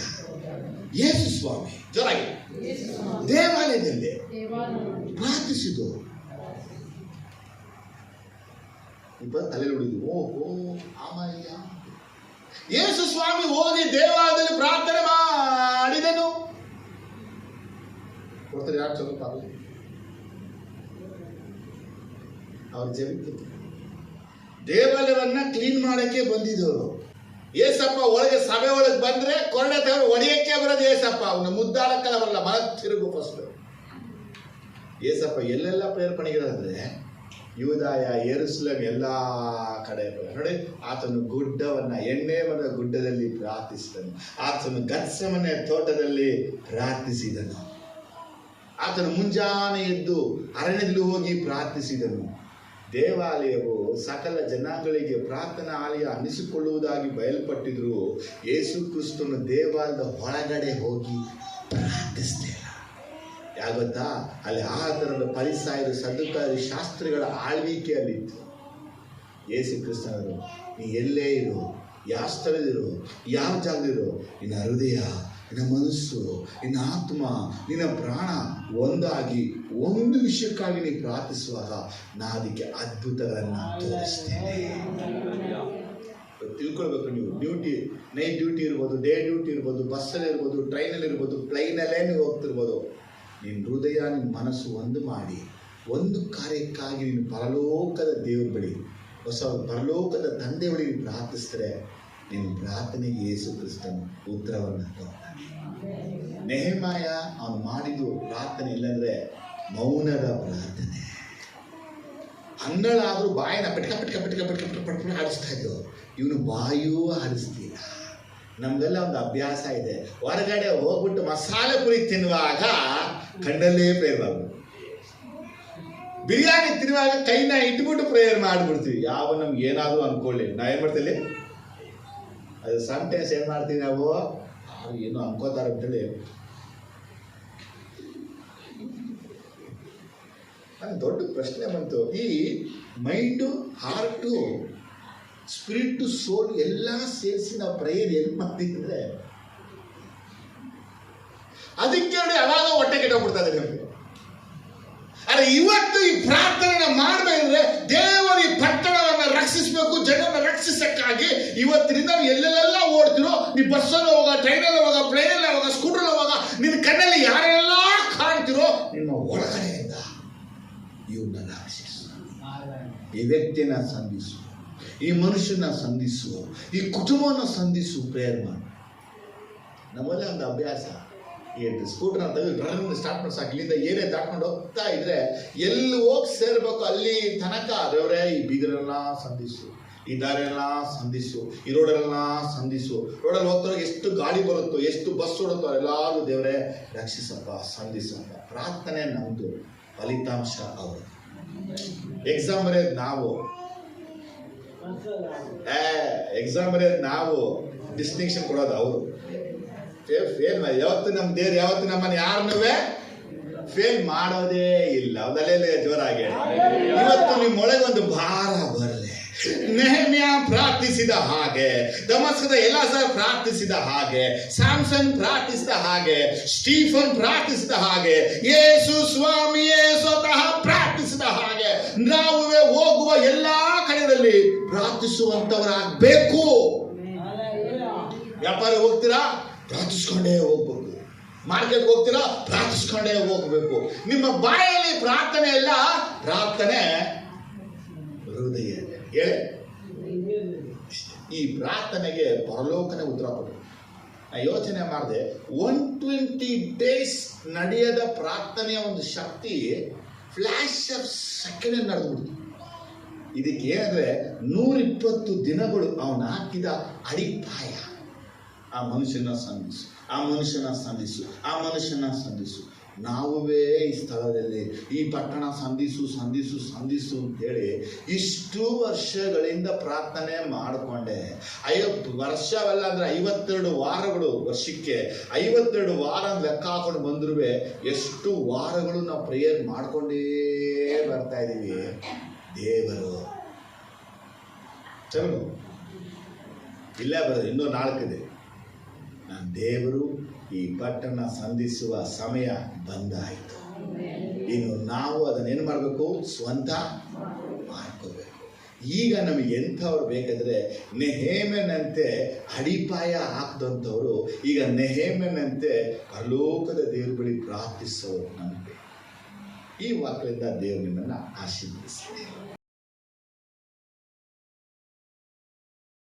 ಯೇಸು ಸ್ವಾಮಿ ಜೋರಾಗಿ ದೇವಾಲಯದಲ್ಲಿ ಪ್ರಾರ್ಥಿಸಿದ್ದು ತಲೆ ಹೊಡಿದು. ಓಹೋ ಆಮಯ್ಯ, ಯೇಸು ಸ್ವಾಮಿ ಹೋಗಿ ದೇವಾಲಯದಲ್ಲಿ ಪ್ರಾರ್ಥನೆ ಮಾಡಿದನು. ಕೊಡ್ತಾರೆ ಯಾರು ಸ್ವಲ್ಪ ಅವ್ರ ಜಗಕ್ಕೆ ದೇವಾಲಯವನ್ನ ಕ್ಲೀನ್ ಮಾಡಕ್ಕೆ ಬಂದಿದ್ದವರು. ಏಸಪ್ಪ ಒಳಗೆ ಸಭೆ ಒಳಗೆ ಬಂದ್ರೆ ಕೊರಡೆ ತಗೊಂಡು ಹೊಡೆಯಕ್ಕೆ ಬರೋದು ಏಸಪ್ಪ. ಅವನ ಮುದ್ದಾಡಕ್ಕಲ್ಲ ಬರಲ್ಲ, ಮನ ತಿರುಗು ಫಸ್ಟ್. ಏಸಪ್ಪ ಎಲ್ಲೆಲ್ಲ ಪ್ರೇರ್ಪಣೆಗಳಂದ್ರೆ ಯೂದಾಯ, ಯೆರೂಸಲೇಮ್ ಎಲ್ಲ ಕಡೆ ನೋಡಿ. ಆತನು ಗುಡ್ಡವನ್ನ, ಎಣ್ಣೆ ಮರದ ಗುಡ್ಡದಲ್ಲಿ ಪ್ರಾರ್ಥಿಸಿದನು. ಆತನು ಗತ್ಸೆಮನೆ ತೋಟದಲ್ಲಿ ಪ್ರಾರ್ಥಿಸಿದನು. ಆತನು ಮುಂಜಾನೆ ಎದ್ದು ಅರಣ್ಯದಲ್ಲಿ ಹೋಗಿ ಪ್ರಾರ್ಥಿಸಿದನು. ದೇವಾಲಯವು ಸಕಲ ಜನಾಂಗಗಳಿಗೆ ಪ್ರಾರ್ಥನಾ ಆಲಯ ಅನ್ನಿಸಿಕೊಳ್ಳುವುದಾಗಿ ಬಯಲ್ಪಟ್ಟಿದ್ರು. ಯೇಸು ಕ್ರಿಸ್ತನು ದೇವಾಲಯದ ಒಳಗಡೆ ಹೋಗಿ ಪ್ರಾರ್ಥಿಸ್ತಿಲ್ಲ. ಯಾಗೊತ್ತಾ? ಅಲ್ಲಿ ಆ ಥರದ ಫರಿಸಾಯರು, ಸದ್ದುಕಾಯರು, ಶಾಸ್ತ್ರಿಗಳ ಆಳ್ವಿಕೆಯಲ್ಲಿತ್ತು. ಯೇಸು ಕ್ರಿಸ್ತನರು ನೀ ಎಲ್ಲೇ ಇರು, ಯಾವ ಸ್ಥಳದಿರು, ಯಾವ ಜಾಗದಿರು, ನಿನ್ನ ಹೃದಯ, ನಿನ್ನ ಮನಸ್ಸು, ನಿನ್ನ ಆತ್ಮ, ನಿನ್ನ ಪ್ರಾಣ ಒಂದಾಗಿ ಒಂದು ವಿಷಯಕ್ಕಾಗಿ ನೀನು ಪ್ರಾರ್ಥಿಸುವಾಗ ನಾ ಅದಕ್ಕೆ ಅದ್ಭುತಗಳನ್ನು ತೋರಿಸ್ತೇನೆ. ತಿಳ್ಕೊಳ್ಬೇಕು ನೀವು. ಡ್ಯೂಟಿ, ನೈಟ್ ಡ್ಯೂಟಿ ಇರ್ಬೋದು, ಡೇ ಡ್ಯೂಟಿ ಇರ್ಬೋದು, ಬಸ್ಸಲ್ಲಿ ಇರ್ಬೋದು, ಟ್ರೈನಲ್ಲಿ ಇರ್ಬೋದು, ಪ್ಲೈನಲ್ಲೇ ನೀವು ಹೋಗ್ತಿರ್ಬೋದು. ನಿನ್ನ ಹೃದಯ, ನಿನ್ನ ಮನಸ್ಸು ಒಂದು ಮಾಡಿ ಒಂದು ಕಾರ್ಯಕ್ಕಾಗಿ ನೀನು ಪರಲೋಕದ ದೇವ್ರ ಬಳಿ, ಹೊಸ ಪರಲೋಕದ ತಂದೆ ಬಳಿ ನೀನು ಪ್ರಾರ್ಥಿಸಿದ್ರೆ ನಿನ್ನ ಪ್ರಾರ್ಥನೆಗೆ ಯೇಸು ಕ್ರಿಸ್ತನು ಉತ್ತರವನ್ನು ಕೊಡ್ತಾನೆ. ನೆಹೆಮಾಯ ಅವನು ಮಾಡಿದ್ದು ಪ್ರಾರ್ಥನೆ ಇಲ್ಲಂದ್ರೆ ಮೌನದ ಪ್ರಾರ್ಥನೆ. ಹಂಗಳಾದ್ರೂ ಬಾಯಿನ ಪಟ್ಕ ಪಟ್ಕ ಪಟ್ಕ ಪಟ್ಕ ಪಟ್ಕ ಪಟ್ಕ ಆಡಿಸ್ತಾ ಇದ್ದು, ಇವನು ಬಾಯೂ ಆಡಿಸ್ತಿಲ್ಲ. ನಮ್ಗೆಲ್ಲ ಒಂದು ಅಭ್ಯಾಸ ಇದೆ, ಹೊರಗಡೆ ಹೋಗ್ಬಿಟ್ಟು ಮಸಾಲೆ ಪುರಿ ತಿನ್ನುವಾಗ ಕಣ್ಣಲ್ಲೇ ಪ್ರೇಯರ್ ಮಾಡ್ಬಿಟ್ಟು, ಬಿರಿಯಾನಿ ತಿನ್ನುವಾಗ ಕೈನ ಇಟ್ಬಿಟ್ಟು ಪ್ರೇಯರ್ ಮಾಡಿಬಿಡ್ತೀವಿ. ಯಾವ ನಮ್ಗೆ ಏನಾದರೂ ಅನ್ಕೊಳ್ಳಿ, ನಾ ಏನು ಮಾಡ್ತೀವಿ, ಅದು ಸಮ್ಟೈಮ್ಸ್ ಏನು ಮಾಡ್ತೀವಿ ನಾವು, ಏನು ಅನ್ಕೋತಾರೆ ಅಂತೇಳಿ. ನನಗೆ ದೊಡ್ಡ ಪ್ರಶ್ನೆ ಬಂತು, ಈ ಮೈಂಡು, ಹಾರ್ಟು, ಸ್ಪಿರಿಟ್, ಸೋಲ್ ಎಲ್ಲ ಸೇರಿಸಿ ನಾವು ಪ್ರೇಯರ್ ಎಲ್ಲಿ ಮಾಡ್ತಿದ್ರೆ ಅದಕ್ಕೆ ನೋಡಿ ಅವಾಗ ಹೊಟ್ಟೆ ಕೆಟ್ಟೋಗ್ಬಿಡ್ತಾ ಇದೆ ನಮಗೆ. ಆದರೆ ಇವತ್ತು ಈ ಪ್ರಾರ್ಥನೆ ಮಾಡಬೇಕಂದ್ರೆ ದೇವರು ಈ ಪಟ್ಟಣವನ್ನು ರಕ್ಷಿಸಬೇಕು, ಜನರನ್ನು ರಕ್ಷಿಸಕ್ಕಾಗಿ ಇವತ್ತಿನಿಂದ ನಾವು ಎಲ್ಲೆಲ್ಲ ಓಡ್ತಿರೋ, ನೀವು ಬಸ್ಸಲ್ಲಿ ಹೋಗ, ಟ್ರೈನಲ್ಲಿ ಹೋಗ, ಪ್ಲೇನಲ್ಲಿ ಹೋಗ, ಸ್ಕೂಟರಲ್ಲಿ ಹೋಗ, ನಿನ್ನ ಕಣ್ಣಲ್ಲಿ ಯಾರೆಲ್ಲ ಕಾಣ್ತಿರೋ ನಿಮ್ಮ ಒಳಗಡೆಯಿಂದ ಇವನ್ನ ರಕ್ಷಿಸು. ಈ ವ್ಯಕ್ತಿನ ಸಂಧಿಸು, ಈ ಮನುಷ್ಯನ ಸಂಧಿಸು, ಈ ಕುಟುಂಬವನ್ನು ಸಂಧಿಸು, ಪ್ರೇಯರ್ ಮಾಡು. ನಮ್ಮಲ್ಲೇ ಒಂದು ಅಭ್ಯಾಸ, ಈ ಸ್ಕೂಟರ್ನ ತೆಗೆದು ಡ್ರೈವರ್ನ ಸ್ಟಾರ್ಟ್ ಮಾಡಿ ಸಾಕು, ಇಲ್ಲಿಂದ ಏನೇ ದಾಟ್ಕೊಂಡು ಹೋಗ್ತಾ ಇದ್ರೆ ಎಲ್ಲಿ ಹೋಗಿ ಸೇರ್ಬೇಕು ಅಲ್ಲಿ ತನಕ ದೇವರೇ ಈ ಬೀಗರೆಲ್ಲ ಸಂಧಿಸು, ಈ ದಾರಿಯೆಲ್ಲ ಸಂಧಿಸು, ಈ ರೋಡಲ್ಲೆಲ್ಲ ಸಂಧಿಸು. ರೋಡಲ್ಲಿ ಹೋಗ್ತಾರೆ ಎಷ್ಟು ಗಾಡಿ ಬರುತ್ತೋ, ಎಷ್ಟು ಬಸ್ ಓಡುತ್ತೋ ಎಲ್ಲರೂ ದೇವರೇ ರಕ್ಷಿಸಪ್ಪ, ಸಂಧಿಸಪ್ಪ. ಪ್ರಾರ್ಥನೆ ನಮ್ಮದು, ಫಲಿತಾಂಶ ಅವರು. ಎಕ್ಸಾಮ್ ಬರೆಯೋದು ನಾವು, ಎಕ್ಸಾಮ್ ಬರೆಯೋದು ನಾವು, ಡಿಸ್ಟಿಂಕ್ಷನ್ ಕೊಡೋದು ಅವರು. ಫೇಲ್ ಮಾಡಿ ಯಾವತ್ತು ನಮ್ಮ ದೇವ್ರು ಯಾವತ್ತು ನಮ್ಮನ್ನು ಯಾರನ್ನೂ ಫೇಲ್ ಮಾಡೋದೇ ಇಲ್ಲ. ಅದಲ್ಲೇ ಜೋರಾಗಿ ಇವತ್ತು ನಿಮ್ಮೊಳಗೆ ಒಂದು ಭಾರ ಬರಲಿ, ನೆಹಮ್ಯ ಪ್ರಾರ್ಥಿಸಿದ ಹಾಗೆ, ದಮಸ್ಕದ ಎಲಾಜರ್ ಪ್ರಾರ್ಥಿಸಿದ ಹಾಗೆ, ಸ್ಯಾಮ್ಸನ್ ಪ್ರಾರ್ಥಿಸಿದ ಹಾಗೆ, ಸ್ಟೀಫನ್ ಪ್ರಾರ್ಥಿಸಿದ ಹಾಗೆ, ಯೇಸು ಸ್ವಾಮಿಯೇ ಸ್ವತಃ ಪ್ರಾರ್ಥಿಸಿದ ಹಾಗೆ ನಾವುವೇ ಹೋಗುವ ಎಲ್ಲಾ ಕಡೆಗಳಲ್ಲಿ ಪ್ರಾರ್ಥಿಸುವಂತವರಾಗಬೇಕು. ವ್ಯಾಪಾರ ಹೋಗ್ತೀರಾ, ಪ್ರಾರ್ಥಿಸ್ಕೊಂಡೇ ಹೋಗ್ಬೇಕು. ಮಾರ್ಕೆಟ್ ಹೋಗ್ತೀರಾ, ಪ್ರಾರ್ಥಿಸ್ಕೊಂಡೇ ಹೋಗ್ಬೇಕು. ನಿಮ್ಮ ಬಾಯಲ್ಲಿ ಪ್ರಾರ್ಥನೆ ಇಲ್ಲ, ಪ್ರಾರ್ಥನೆ ಹೃದಯ. ಹೇಳಿ, ಈ ಪ್ರಾರ್ಥನೆಗೆ ಪರಲೋಕನೇ ಉತ್ತರ ಕೊಡು. ನಾ ಯೋಚನೆ ಮಾಡಿದೆ, 120 days ನಡೆಯದ ಪ್ರಾರ್ಥನೆಯ ಒಂದು ಶಕ್ತಿ ಫ್ಲಾಶ್ ಆಫ್ ಸೆಕೆಂಡ್ ನಡೆದ್ಬಿಡ್ತು. ಇದಕ್ಕೆ ಏನಂದ್ರೆ 120 ದಿನಗಳು ಅವನು ಹಾಕಿದ ಅಡಿಪಾಯ. ಆ ಮನುಷ್ಯನ ಸಂಧಿಸು, ಆ ಮನುಷ್ಯನ ಸಂಧಿಸು, ಆ ಮನುಷ್ಯನ ಸಂಧಿಸು. ನಾವುವೇ ಈ ಸ್ಥಳದಲ್ಲಿ ಈ ಪಟ್ಟಣ ಸಂಧಿಸು ಸಂಧಿಸು ಸಂಧಿಸು ಅಂತೇಳಿ ಇಷ್ಟು ವರ್ಷಗಳಿಂದ ಪ್ರಾರ್ಥನೆ ಮಾಡಿಕೊಂಡೆ. 50 ವರ್ಷವಲ್ಲ ಅಂದ್ರೆ 52 ವಾರಗಳು, ವರ್ಷಕ್ಕೆ 52 ವಾರ ಲೆಕ್ಕ ಹಾಕೊಂಡು ಬಂದ್ರು ಎಷ್ಟು ವಾರಗಳು ನಾವು ಪ್ರೇಯರ್ ಮಾಡ್ಕೊಂಡೇ ಬರ್ತಾ ಇದ್ದೀವಿ. ದೇವರು ಚಲೋ ಇಲ್ಲೇ ಬರೋದು, ಇನ್ನೂ 4 ಇದೆ. ನಾನು ದೇವರು ಈ ಪಟ್ಟಣ ಸಂಧಿಸುವ ಸಮಯ ಬಂದಾಯಿತು. ಇನ್ನು ನಾವು ಅದನ್ನೇನು ಮಾಡಬೇಕು, ಸ್ವಂತ ಮಾಡ್ಕೋಬೇಕು. ಈಗ ನಮಗೆ ಎಂಥವ್ರು ಬೇಕಾದ್ರೆ ನೆಹೇಮನಂತೆ ಅಡಿಪಾಯ ಹಾಕಿದಂಥವ್ರು ಈಗ ನೆಹೇಮನಂತೆ ಪರಲೋಕದ ದೇವ್ರ ಬಳಿ ಪ್ರಾರ್ಥಿಸೋರು ನಮಗೆ. ಈ ವಾಕ್ಯದಿಂದ ದೇವರು ನಿಮ್ಮನ್ನು ಆಶೀರ್ವದಿಸ್ತಾರೆ.